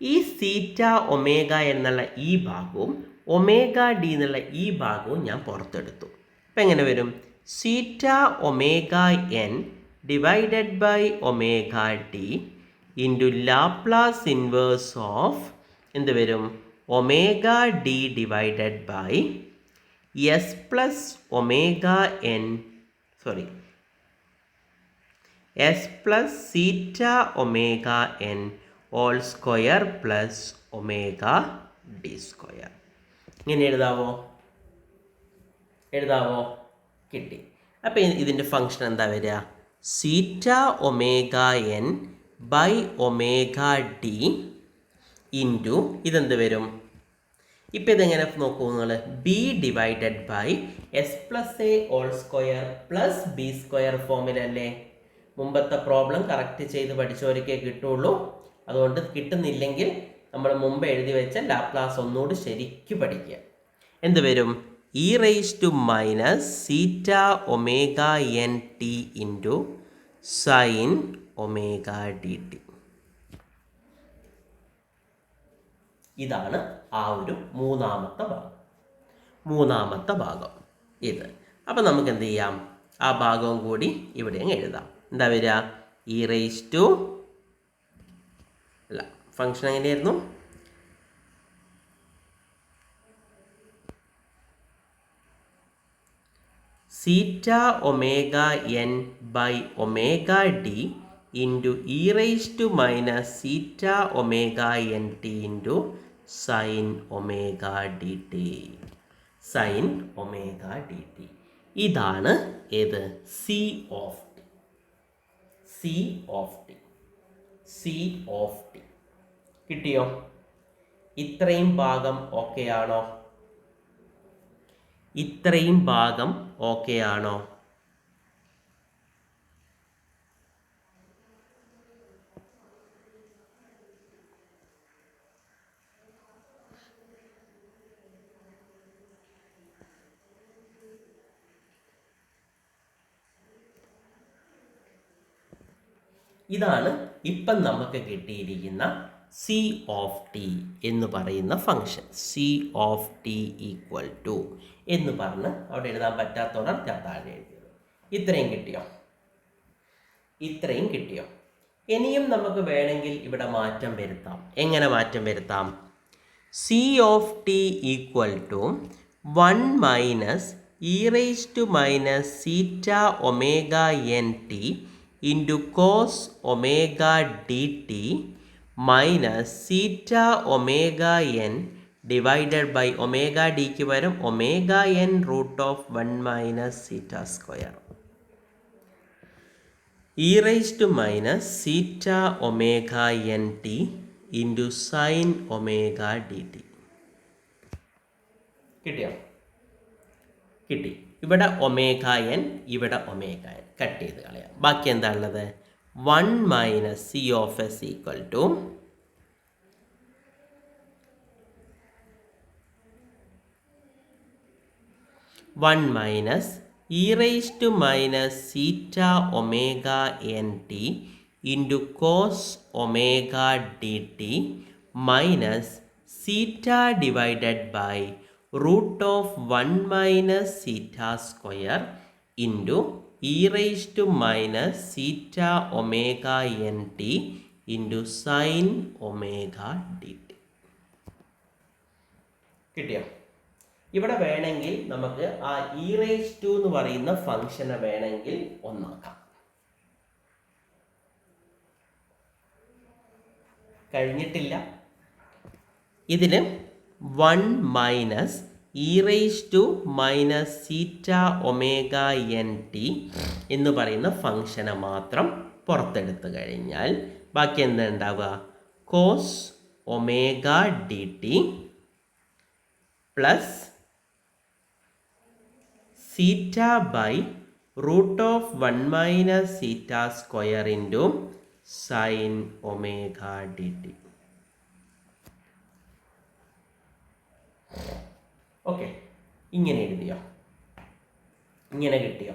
ഈ സീറ്റ ഒമേഗ എന്നുള്ള ഈ ഭാഗവും ഒമേഗ ഡി എന്നുള്ള ഈ ഭാഗവും ഞാൻ പുറത്തെടുത്തു. അപ്പം എങ്ങനെ വരും? Zeta omega N divided by omega d into Laplace inverse of എന്ത് വരും? Omega d divided by S plus omega N S plus zeta omega N all square plus omega d square. ഇങ്ങനെ എഴുതാവോ? കിട്ടി. അപ്പോൾ ഇതിൻ്റെ ഫംഗ്ഷൻ എന്താ വരിക? Zeta omega N by omega d into ഇതെന്ത് വരും? ഇപ്പം ഇതെങ്ങനെ നോക്കൂ നിങ്ങൾ? B divided by S plus a all square plus b square ഫോമിലല്ലേ? മുമ്പത്തെ പ്രോബ്ലം കറക്റ്റ് ചെയ്ത് പഠിച്ചവർക്കേ കിട്ടുള്ളൂ. അതുകൊണ്ട് കിട്ടുന്നില്ലെങ്കിൽ നമ്മൾ മുമ്പ് എഴുതി വെച്ച ലാപ്ലാസ് ഒന്നുകൂടി ശരിക്കും പഠിക്കുക. എന്ത് വരും? E raise to minus zeta omega N t into sine omega d t. ഇതാണ് ആ ഒരു മൂന്നാമത്തെ ഭാഗം ഇത്. അപ്പം നമുക്ക് എന്ത് ചെയ്യാം? ആ ഭാഗവും കൂടി ഇവിടെ അങ്ങ് എഴുതാം. എന്താ വരിക? ഇ റൈസ് ടു ഫംഗ്ഷൻ എങ്ങനെയായിരുന്നു? Zeta omega N by omega d into e raise to minus zeta omega N t into sine omega d t. ഇതാണ് ഏത്? C of t. കിട്ടിയോ? ഇത്രയും ഭാഗം ഓക്കെ ആണോ? ഇതാണ് ഇപ്പം നമുക്ക് കിട്ടിയിരിക്കുന്ന സി ഓഫ് ടി എന്ന് പറയുന്ന ഫംഗ്ഷൻ. C of T equal to എന്ന് പറഞ്ഞ് അവിടെ എഴുതാൻ പറ്റാത്തവർ ഞാൻ താഴെ എഴുതിയത്. ഇത്രയും കിട്ടിയോ? ഇനിയും നമുക്ക് വേണമെങ്കിൽ ഇവിടെ മാറ്റം വരുത്താം. എങ്ങനെ മാറ്റം വരുത്താം? C of T equal to 1 minus e raise to minus zeta omega N t into cos omega d t minus zeta omega N divided by omega ഡിക്ക് പകരം omega N root of 1 minus zeta square e raise to minus zeta omega N t into sine omega d t. കിട്ടി. ഇവിടെ omega n, ഇവിടെ omega n cut ചെയ്ത് കളയാം. ബാക്കി എന്താ ഉള്ളത്? 1 minus C of S equal to 1 minus e raise to minus zeta omega N t into cos omega d t minus zeta divided by root of 1 minus zeta square into e raise to minus zeta omega N t into sine omega d t. കിട്ടിയോ? ഇവിടെ വേണമെങ്കിൽ നമുക്ക് ആ e⁻² എന്ന് പറയുന്ന ഫംഗ്ഷനെ വേണമെങ്കിൽ ഒന്നാക്കാം. കഴിഞ്ഞിട്ടില്ല. ഇതിന് 1 മൈനസ് e⁻ θωnt എന്ന് പറയുന്ന ഫംഗ്ഷനെ മാത്രം പുറത്തെടുത്തു കഴിഞ്ഞാൽ ബാക്കി എന്താ ഉണ്ടാവുക? Cos omega d t plus zeta by root of 1 minus zeta square into sine omega d t. Okay, ഇങ്ങനെ എഴുതിയോ? ഇങ്ങനെ കിട്ടിയോ?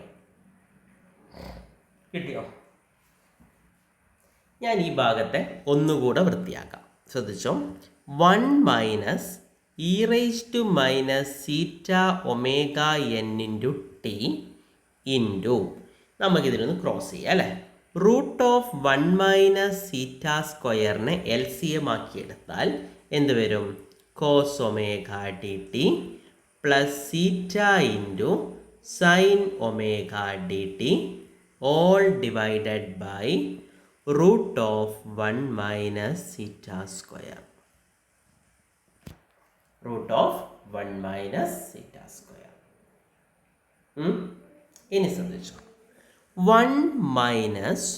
ഞാൻ ഈ ഭാഗത്തെ ഒന്നുകൂടെ വൃത്തിയാക്കാം. ശ്രദ്ധിച്ചോ. 1 minus e⁻ into T into നമുക്കിതിനൊന്ന് ക്രോസ് ചെയ്യാം അല്ലേ. റൂട്ട് ഓഫ് 1 മൈനസ് സീറ്റ സ്ക്വയറിനെ LCM ആക്കിയെടുത്താൽ എന്ത് വരും? Cos omega d t plus zeta into sine omega d t all divided by root of 1 minus zeta square. Root of 1 minus zeta square. ഇനി ശ്രദ്ധിച്ചു. 1 minus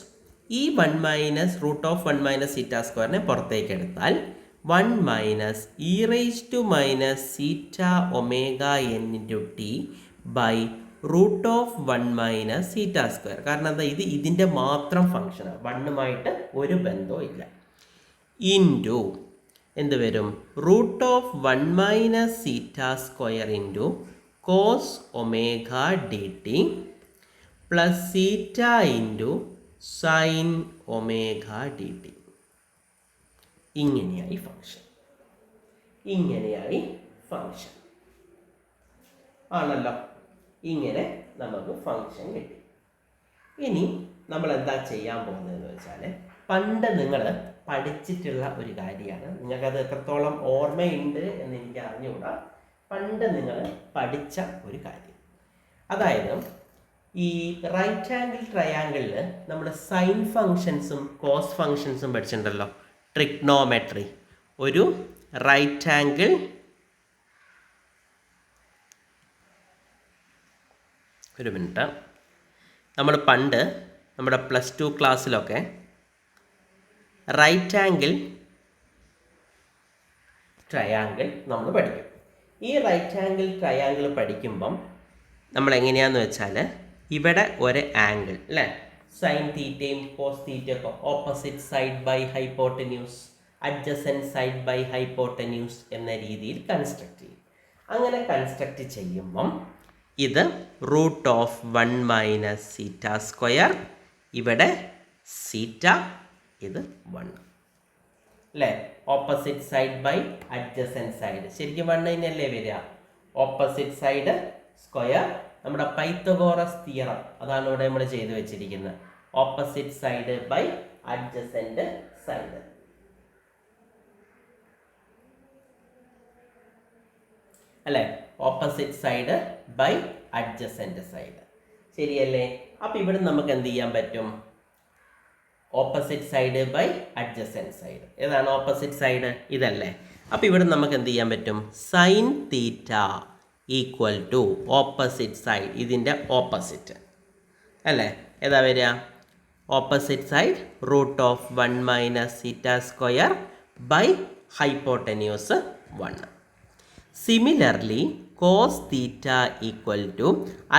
ഈ 1 minus root of 1 minus zeta സ്ക്വയറിനെ പുറത്തേക്ക് എടുത്താൽ 1 minus e⁻ into t by root of 1 minus zeta square. കാരണം എന്താ? ഇത് ഇതിൻ്റെ മാത്രം ഫംഗ്ഷനാണ്, 1ഉമായിട്ട് ഒരു ബന്ധവും ഇല്ല. ഇൻറ്റു എന്ത് വരും? Root of 1 minus zeta square into cos omega d t plus zeta into sine omega d t. ഇങ്ങനെയായി ഫംഗ്ഷൻ ആണല്ലോ. ഇങ്ങനെ നമുക്ക് ഫംഗ്ഷൻ കിട്ടി. ഇനി നമ്മൾ എന്താ ചെയ്യാൻ പോകുന്നതെന്ന് വെച്ചാൽ, പണ്ട് നിങ്ങൾ പഠിച്ചിട്ടുള്ള ഒരു കാര്യമാണ്. നിങ്ങൾക്കത് എത്രത്തോളം ഓർമ്മയുണ്ട് എന്ന് എനിക്ക് അറിഞ്ഞുകൂടാ. പണ്ട് നിങ്ങൾ പഠിച്ച ഒരു കാര്യം, അതായത് ഈ റൈറ്റ് ആംഗിൾ ട്രയാങ്കിളിൽ നമ്മൾ സൈൻ ഫങ്ഷൻസും കോസ് ഫങ്ഷൻസും പഠിച്ചിട്ടുണ്ടല്ലോ. ട്രിഗ്നോമെട്രി. ഒരു റൈറ്റ് ആംഗിൾ ഒരു മിനിറ്റ്, നമ്മൾ പണ്ട് നമ്മുടെ +2 ക്ലാസ്സിലൊക്കെ റൈറ്റ് ആംഗിൾ ട്രയാങ്കിൾ നമ്മൾ പഠിക്കും. ഈ റൈറ്റ് ആംഗിൾ ട്രയാങ്കിൾ പഠിക്കുമ്പം നമ്മൾ എങ്ങനെയാണെന്ന് വെച്ചാൽ, ഇവിടെ ഒരു ആംഗിൾ അല്ലേ, സൈൻ തീറ്റയും കോസ് തീറ്റയൊക്കെ opposite side by hypotenuse, adjacent side by hypotenuse എന്ന രീതിയിൽ കൺസ്ട്രക്ട് ചെയ്യും. അങ്ങനെ കൺസ്ട്രക്ട് ചെയ്യുമ്പം ഇത് root of 1 minus zeta square, ഇവിടെ സീറ്റ, ഇത് 1 അല്ലേ. Opposite side by adjacent side, ശരിക്കും 1 തന്നെയല്ലേ വരിക. ഓപ്പോസിറ്റ് സൈഡ് സ്ക്വയർ, നമ്മുടെ പൈത്തഗോറസ് തിയറം അതാണ് ഇവിടെ നമ്മൾ ചെയ്തു വെച്ചിരിക്കുന്നത്. Opposite side by adjacent side അല്ലേ. Opposite side by adjacent side, ശരിയല്ലേ. അപ്പോൾ ഇവിടെ നമുക്ക് എന്ത് ചെയ്യാൻ പറ്റും? Opposite side by adjacent side. ഏതാണ് ഓപ്പോസിറ്റ് സൈഡ്? ഇതല്ലേ. അപ്പോൾ ഇവിടെ നമുക്ക് എന്ത് ചെയ്യാൻ പറ്റും? Sine theta equal to opposite side, ഇതിൻ്റെ ഓപ്പോസിറ്റ് അല്ലേ. ഏതാ വരിക? Opposite side root of 1 minus zeta square by hypotenuse 1. Similarly cos theta equal to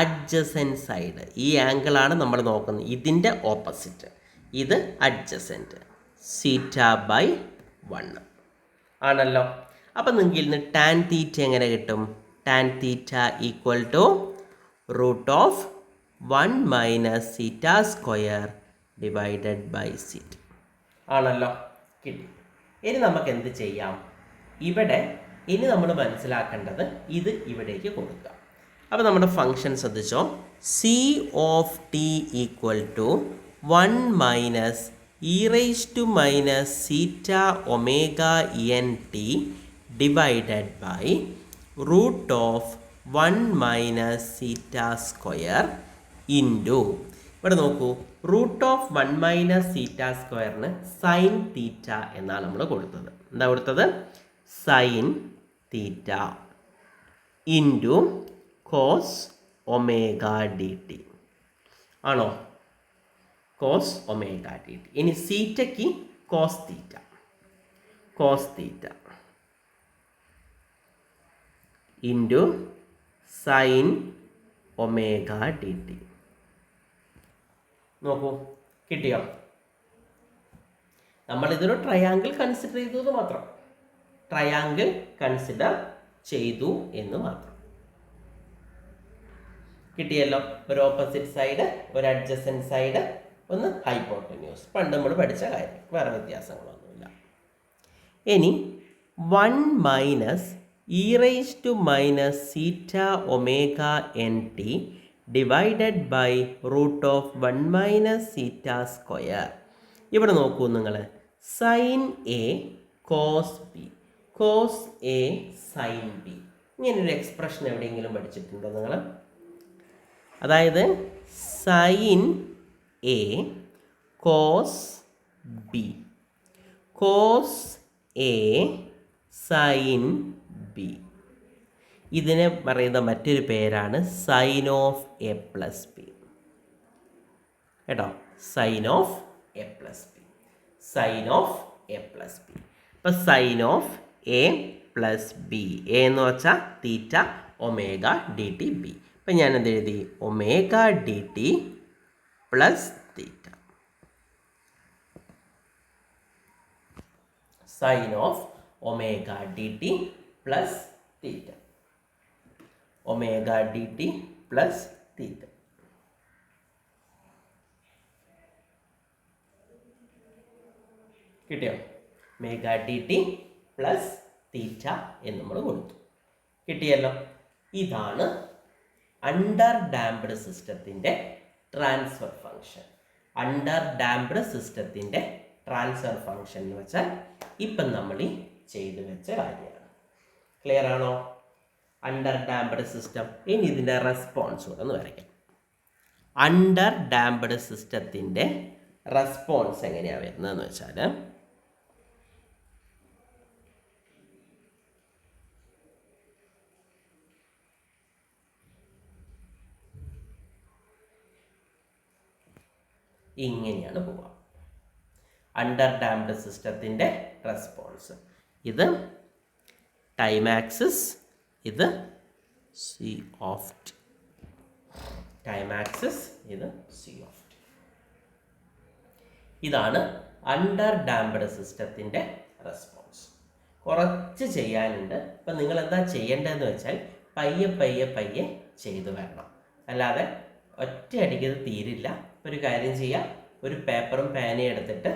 adjacent side, ഈ ആംഗിളാണ് നമ്മൾ നോക്കുന്നത്, ഇതിൻ്റെ ഓപ്പോസിറ്റ്, ഇത് അഡ്ജസൻറ്റ്, സീറ്റ ബൈ 1 ആണല്ലോ. അപ്പം നിങ്ങൾക്ക് ഇന്ന് ടാൻ തീറ്റ എങ്ങനെ കിട്ടും? Tan theta equal to root of 1 minus zeta square divided by zeta ആണല്ലോ, കിട്ടി. ഇനി നമുക്ക് എന്ത് ചെയ്യാം? ഇവിടെ ഇനി നമ്മൾ മനസ്സിലാക്കേണ്ടത് ഇത് ഇവിടേക്ക് കൊടുക്കുക. അപ്പോൾ നമ്മുടെ ഫംഗ്ഷൻ ശ്രദ്ധിച്ചോ. C of T equal to 1 minus e⁻ zeta omega N t divided by root of 1 minus zeta square into, ഇവിടെ നോക്കൂ, റൂട്ട് ഓഫ് 1 മൈനസ് സീറ്റ സ്ക്വയറിന് സൈൻ തീറ്റ എന്നാണ് നമ്മൾ കൊടുത്തത്. എന്താ കൊടുത്തത്? Sine theta into cos omega d t ആണോ? Cos omega d t. ഇനി സീറ്റയ്ക്ക് cos theta, cos theta into sine omega d t. നോക്കൂ, കിട്ടിയോ? നമ്മളിതൊരു ട്രയാങ്കിൾ കൺസിഡർ ചെയ്തു എന്ന് മാത്രം, ട്രയാങ്കിൾ കൺസിഡർ ചെയ്തു എന്ന് മാത്രം. കിട്ടിയല്ലോ. ഒരു ഓപ്പോസിറ്റ് സൈഡ്, ഒരു അഡ്ജസൻറ്റ് സൈഡ്, ഒന്ന് ഹൈപ്പോട്ടന്യൂസ്. പണ്ട് നമ്മൾ പഠിച്ച കാര്യം, വേറെ വ്യത്യാസങ്ങളൊന്നുമില്ല. ഇനി 1 minus e raise to minus zeta omega N t divided by root of 1 minus zeta square. ഇവിടെ നോക്കൂ നിങ്ങൾ, sine A cos B, cos A sine B, ഇങ്ങനൊരു എക്സ്പ്രഷൻ എവിടെയെങ്കിലും പഠിച്ചിട്ടുണ്ടോ നിങ്ങൾ? അതായത് sine A cos B, cos A sine B. ഇതിനെ പറയുന്ന മറ്റൊരു പേരാണ് sine of A plus B. കേട്ടോ, sine of A plus B, sine of A plus B. അപ്പം sine of A plus B, A എന്ന് വെച്ചാൽ theta, omega d t B. അപ്പം ഞാൻ എന്ത് എഴുതി? Omega d t plus theta, sine of omega d t plus theta, omega d t plus theta. കിട്ടിയോ? Omega d t plus theta എന്ന് നമ്മൾ കൊടുത്തു. കിട്ടിയല്ലോ. ഇതാണ് അണ്ടർ ഡാംപ്ഡ് സിസ്റ്റത്തിൻ്റെ ട്രാൻസ്ഫർ ഫംഗ്ഷൻ. അണ്ടർ ഡാംപ്ഡ് സിസ്റ്റത്തിൻ്റെ ട്രാൻസ്ഫർ ഫംഗ്ഷൻ എന്ന് വെച്ചാൽ ഇപ്പം നമ്മൾ ഈ ചെയ്തു വെച്ച കാര്യമാണ്. ക്ലിയർ ആണോ? Under damped system. ഇനി ഇതിൻ്റെ റെസ്പോൺസ് കൂടെ ഒന്ന് വരയ്ക്കാം. അണ്ടർ ഡാംപ്ഡ് സിസ്റ്റത്തിൻ്റെ റെസ്പോൺസ് എങ്ങനെയാണ് വരുന്നതെന്ന് വെച്ചാൽ, ഇങ്ങനെയാണ് പോവുക. അണ്ടർ ഡാംപ്ഡ് സിസ്റ്റത്തിൻ്റെ റെസ്പോൺസ്, ഇത് ടൈം ആക്സിസ്, ഇത് C of T. Time axis, ഇത് സി ഓഫ് ടി. ഇതാണ് അണ്ടർ ഡാംപ്ഡ് സിസ്റ്റത്തിൻ്റെ റെസ്പോൺസ്. കുറച്ച് ചെയ്യാനുണ്ട്. ഇപ്പം നിങ്ങൾ എന്താ ചെയ്യേണ്ടതെന്ന് വെച്ചാൽ പയ്യെ പയ്യെ പയ്യെ ചെയ്തു വരണം, അല്ലാതെ ഒറ്റയടിക്ക് ഇത് തീരില്ല. ഒരു കാര്യം ചെയ്യാം, ഒരു പേപ്പറും പേനയും എടുത്തിട്ട്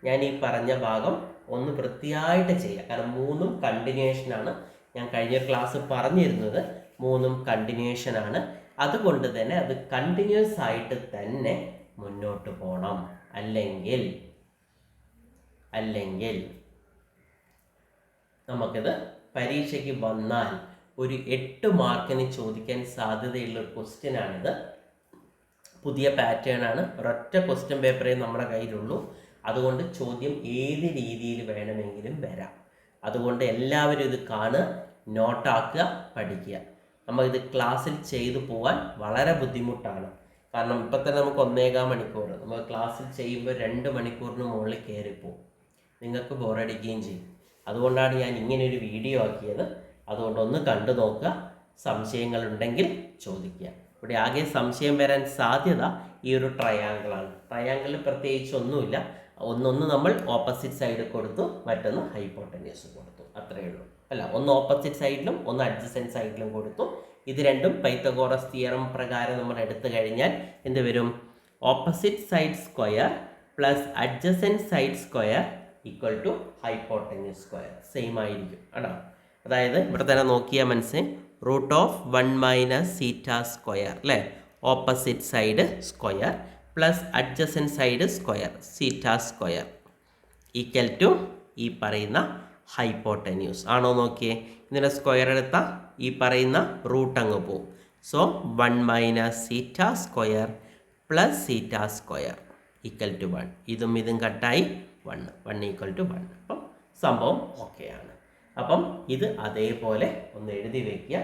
ഞാൻ ഈ പറഞ്ഞ ഭാഗം ഒന്ന് വൃത്തിയായിട്ട് ചെയ്യുക. കാരണം 3ഉം കണ്ടിന്യൂഷനാണ്. ഞാൻ കഴിഞ്ഞ ക്ലാസ് പറഞ്ഞിരുന്നത് 3ഉം കണ്ടിന്യൂഷനാണ്. അതുകൊണ്ട് തന്നെ അത് കണ്ടിന്യൂസ് ആയിട്ട് തന്നെ മുന്നോട്ട് പോകണം. അല്ലെങ്കിൽ നമുക്കിത് പരീക്ഷയ്ക്ക് വന്നാൽ ഒരു 8 മാർക്കിന് ചോദിക്കാൻ സാധ്യതയുള്ള ഒരു ക്വസ്റ്റ്യനാണിത്. പുതിയ പാറ്റേൺ ആണ്. ഒരൊറ്റ ക്വസ്റ്റ്യൻ പേപ്പറേ നമ്മുടെ കയ്യിലുള്ളൂ. അതുകൊണ്ട് ചോദ്യം ഏത് രീതിയിൽ വേണമെങ്കിലും വരാം. അതുകൊണ്ട് എല്ലാവരും ഇത് കാണുക, നോട്ടാക്കുക, പഠിക്കുക. നമുക്കിത് ക്ലാസ്സിൽ ചെയ്തു പോകാൻ വളരെ ബുദ്ധിമുട്ടാണ്. കാരണം ഇപ്പം തന്നെ നമുക്ക് 1.25 മണിക്കൂർ, നമ്മൾ ക്ലാസ്സിൽ ചെയ്യുമ്പോൾ 2 മണിക്കൂറിന് മുകളിൽ കയറിപ്പോവും. നിങ്ങൾക്ക് ബോറടിക്കുകയും ചെയ്യും. അതുകൊണ്ടാണ് ഞാൻ ഇങ്ങനെയൊരു വീഡിയോ ആക്കിയത്. അതുകൊണ്ടൊന്ന് കണ്ടു നോക്കുക. സംശയങ്ങളുണ്ടെങ്കിൽ ചോദിക്കുക. ഇവിടെ ആകെ സംശയം വരാൻ സാധ്യത ഈ ഒരു ട്രയാങ്കിളാണ്. ട്രയാങ്കിളിൽ പ്രത്യേകിച്ച് ഒന്നുമില്ല. ഒന്ന് നമ്മൾ ഓപ്പോസിറ്റ് സൈഡ് കൊടുത്തു, മറ്റൊന്ന് ഹൈപ്പോട്ടന്യൂസ് കൊടുത്തു, അത്രയേ ഉള്ളൂ. അല്ല, ഒന്ന് ഓപ്പോസിറ്റ് സൈഡിലും ഒന്ന് അഡ്ജസൻറ്റ് സൈഡിലും കൊടുത്തു. ഇത് രണ്ടും പൈത്തഗോറസ് തിയറം പ്രകാരം നമ്മൾ എടുത്തു കഴിഞ്ഞാൽ എന്ത് വരും? Opposite side square plus adjacent side square equal to hypotenuse square. Same ആയിരിക്കും കേട്ടോ. അതായത് ഇവിടെ തന്നെ നോക്കിയാൽ മനസ്സിലായി, root of 1 minus zeta square അല്ലേ, opposite side square plus adjacent side square zeta square equal to ഈ പറയുന്ന ഹൈപ്പോട്ടന്യൂസ് ആണോ നോക്കിയേ. ഇതിൻ്റെ സ്ക്വയർ എടുത്താൽ ഈ പറയുന്ന റൂട്ട് അങ്ങ് പോവും. So 1 minus zeta square plus zeta square equal to 1. ഇതും ഇതും കട്ടായി 1 ഈക്വൽ ടു 1. അപ്പം സംഭവം ഓക്കെയാണ്. അപ്പം ഇത് അതേപോലെ ഒന്ന് എഴുതി വയ്ക്കുക.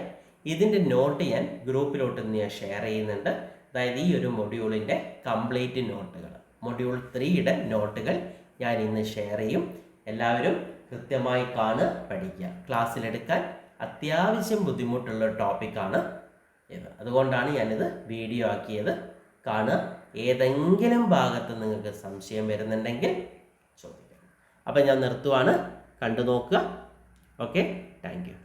ഇതിൻ്റെ നോട്ട് ഞാൻ ഗ്രൂപ്പിലോട്ട് ഞാൻ ഷെയർ ചെയ്യുന്നുണ്ട്. അതായത് ഈ ഒരു മൊഡ്യൂളിൻ്റെ കംപ്ലീറ്റ് നോട്ടുകൾ, മൊഡ്യൂൾ 3യുടെ നോട്ടുകൾ ഞാൻ ഇന്ന് ഷെയർ ചെയ്യും. എല്ലാവരും കൃത്യമായി കാണുക, പഠിക്കുക. ക്ലാസ്സിലെടുക്കാൻ അത്യാവശ്യം ബുദ്ധിമുട്ടുള്ള ടോപ്പിക്കാണ് ഇത്. അതുകൊണ്ടാണ് ഞാനിത് വീഡിയോ ആക്കിയത്. കാണുക. ഏതെങ്കിലും ഭാഗത്ത് നിങ്ങൾക്ക് സംശയം വരുന്നുണ്ടെങ്കിൽ ചോദിക്കണം. അപ്പം ഞാൻ നിർത്തുവാണ്. കണ്ടു നോക്കുക. Okay, thank you.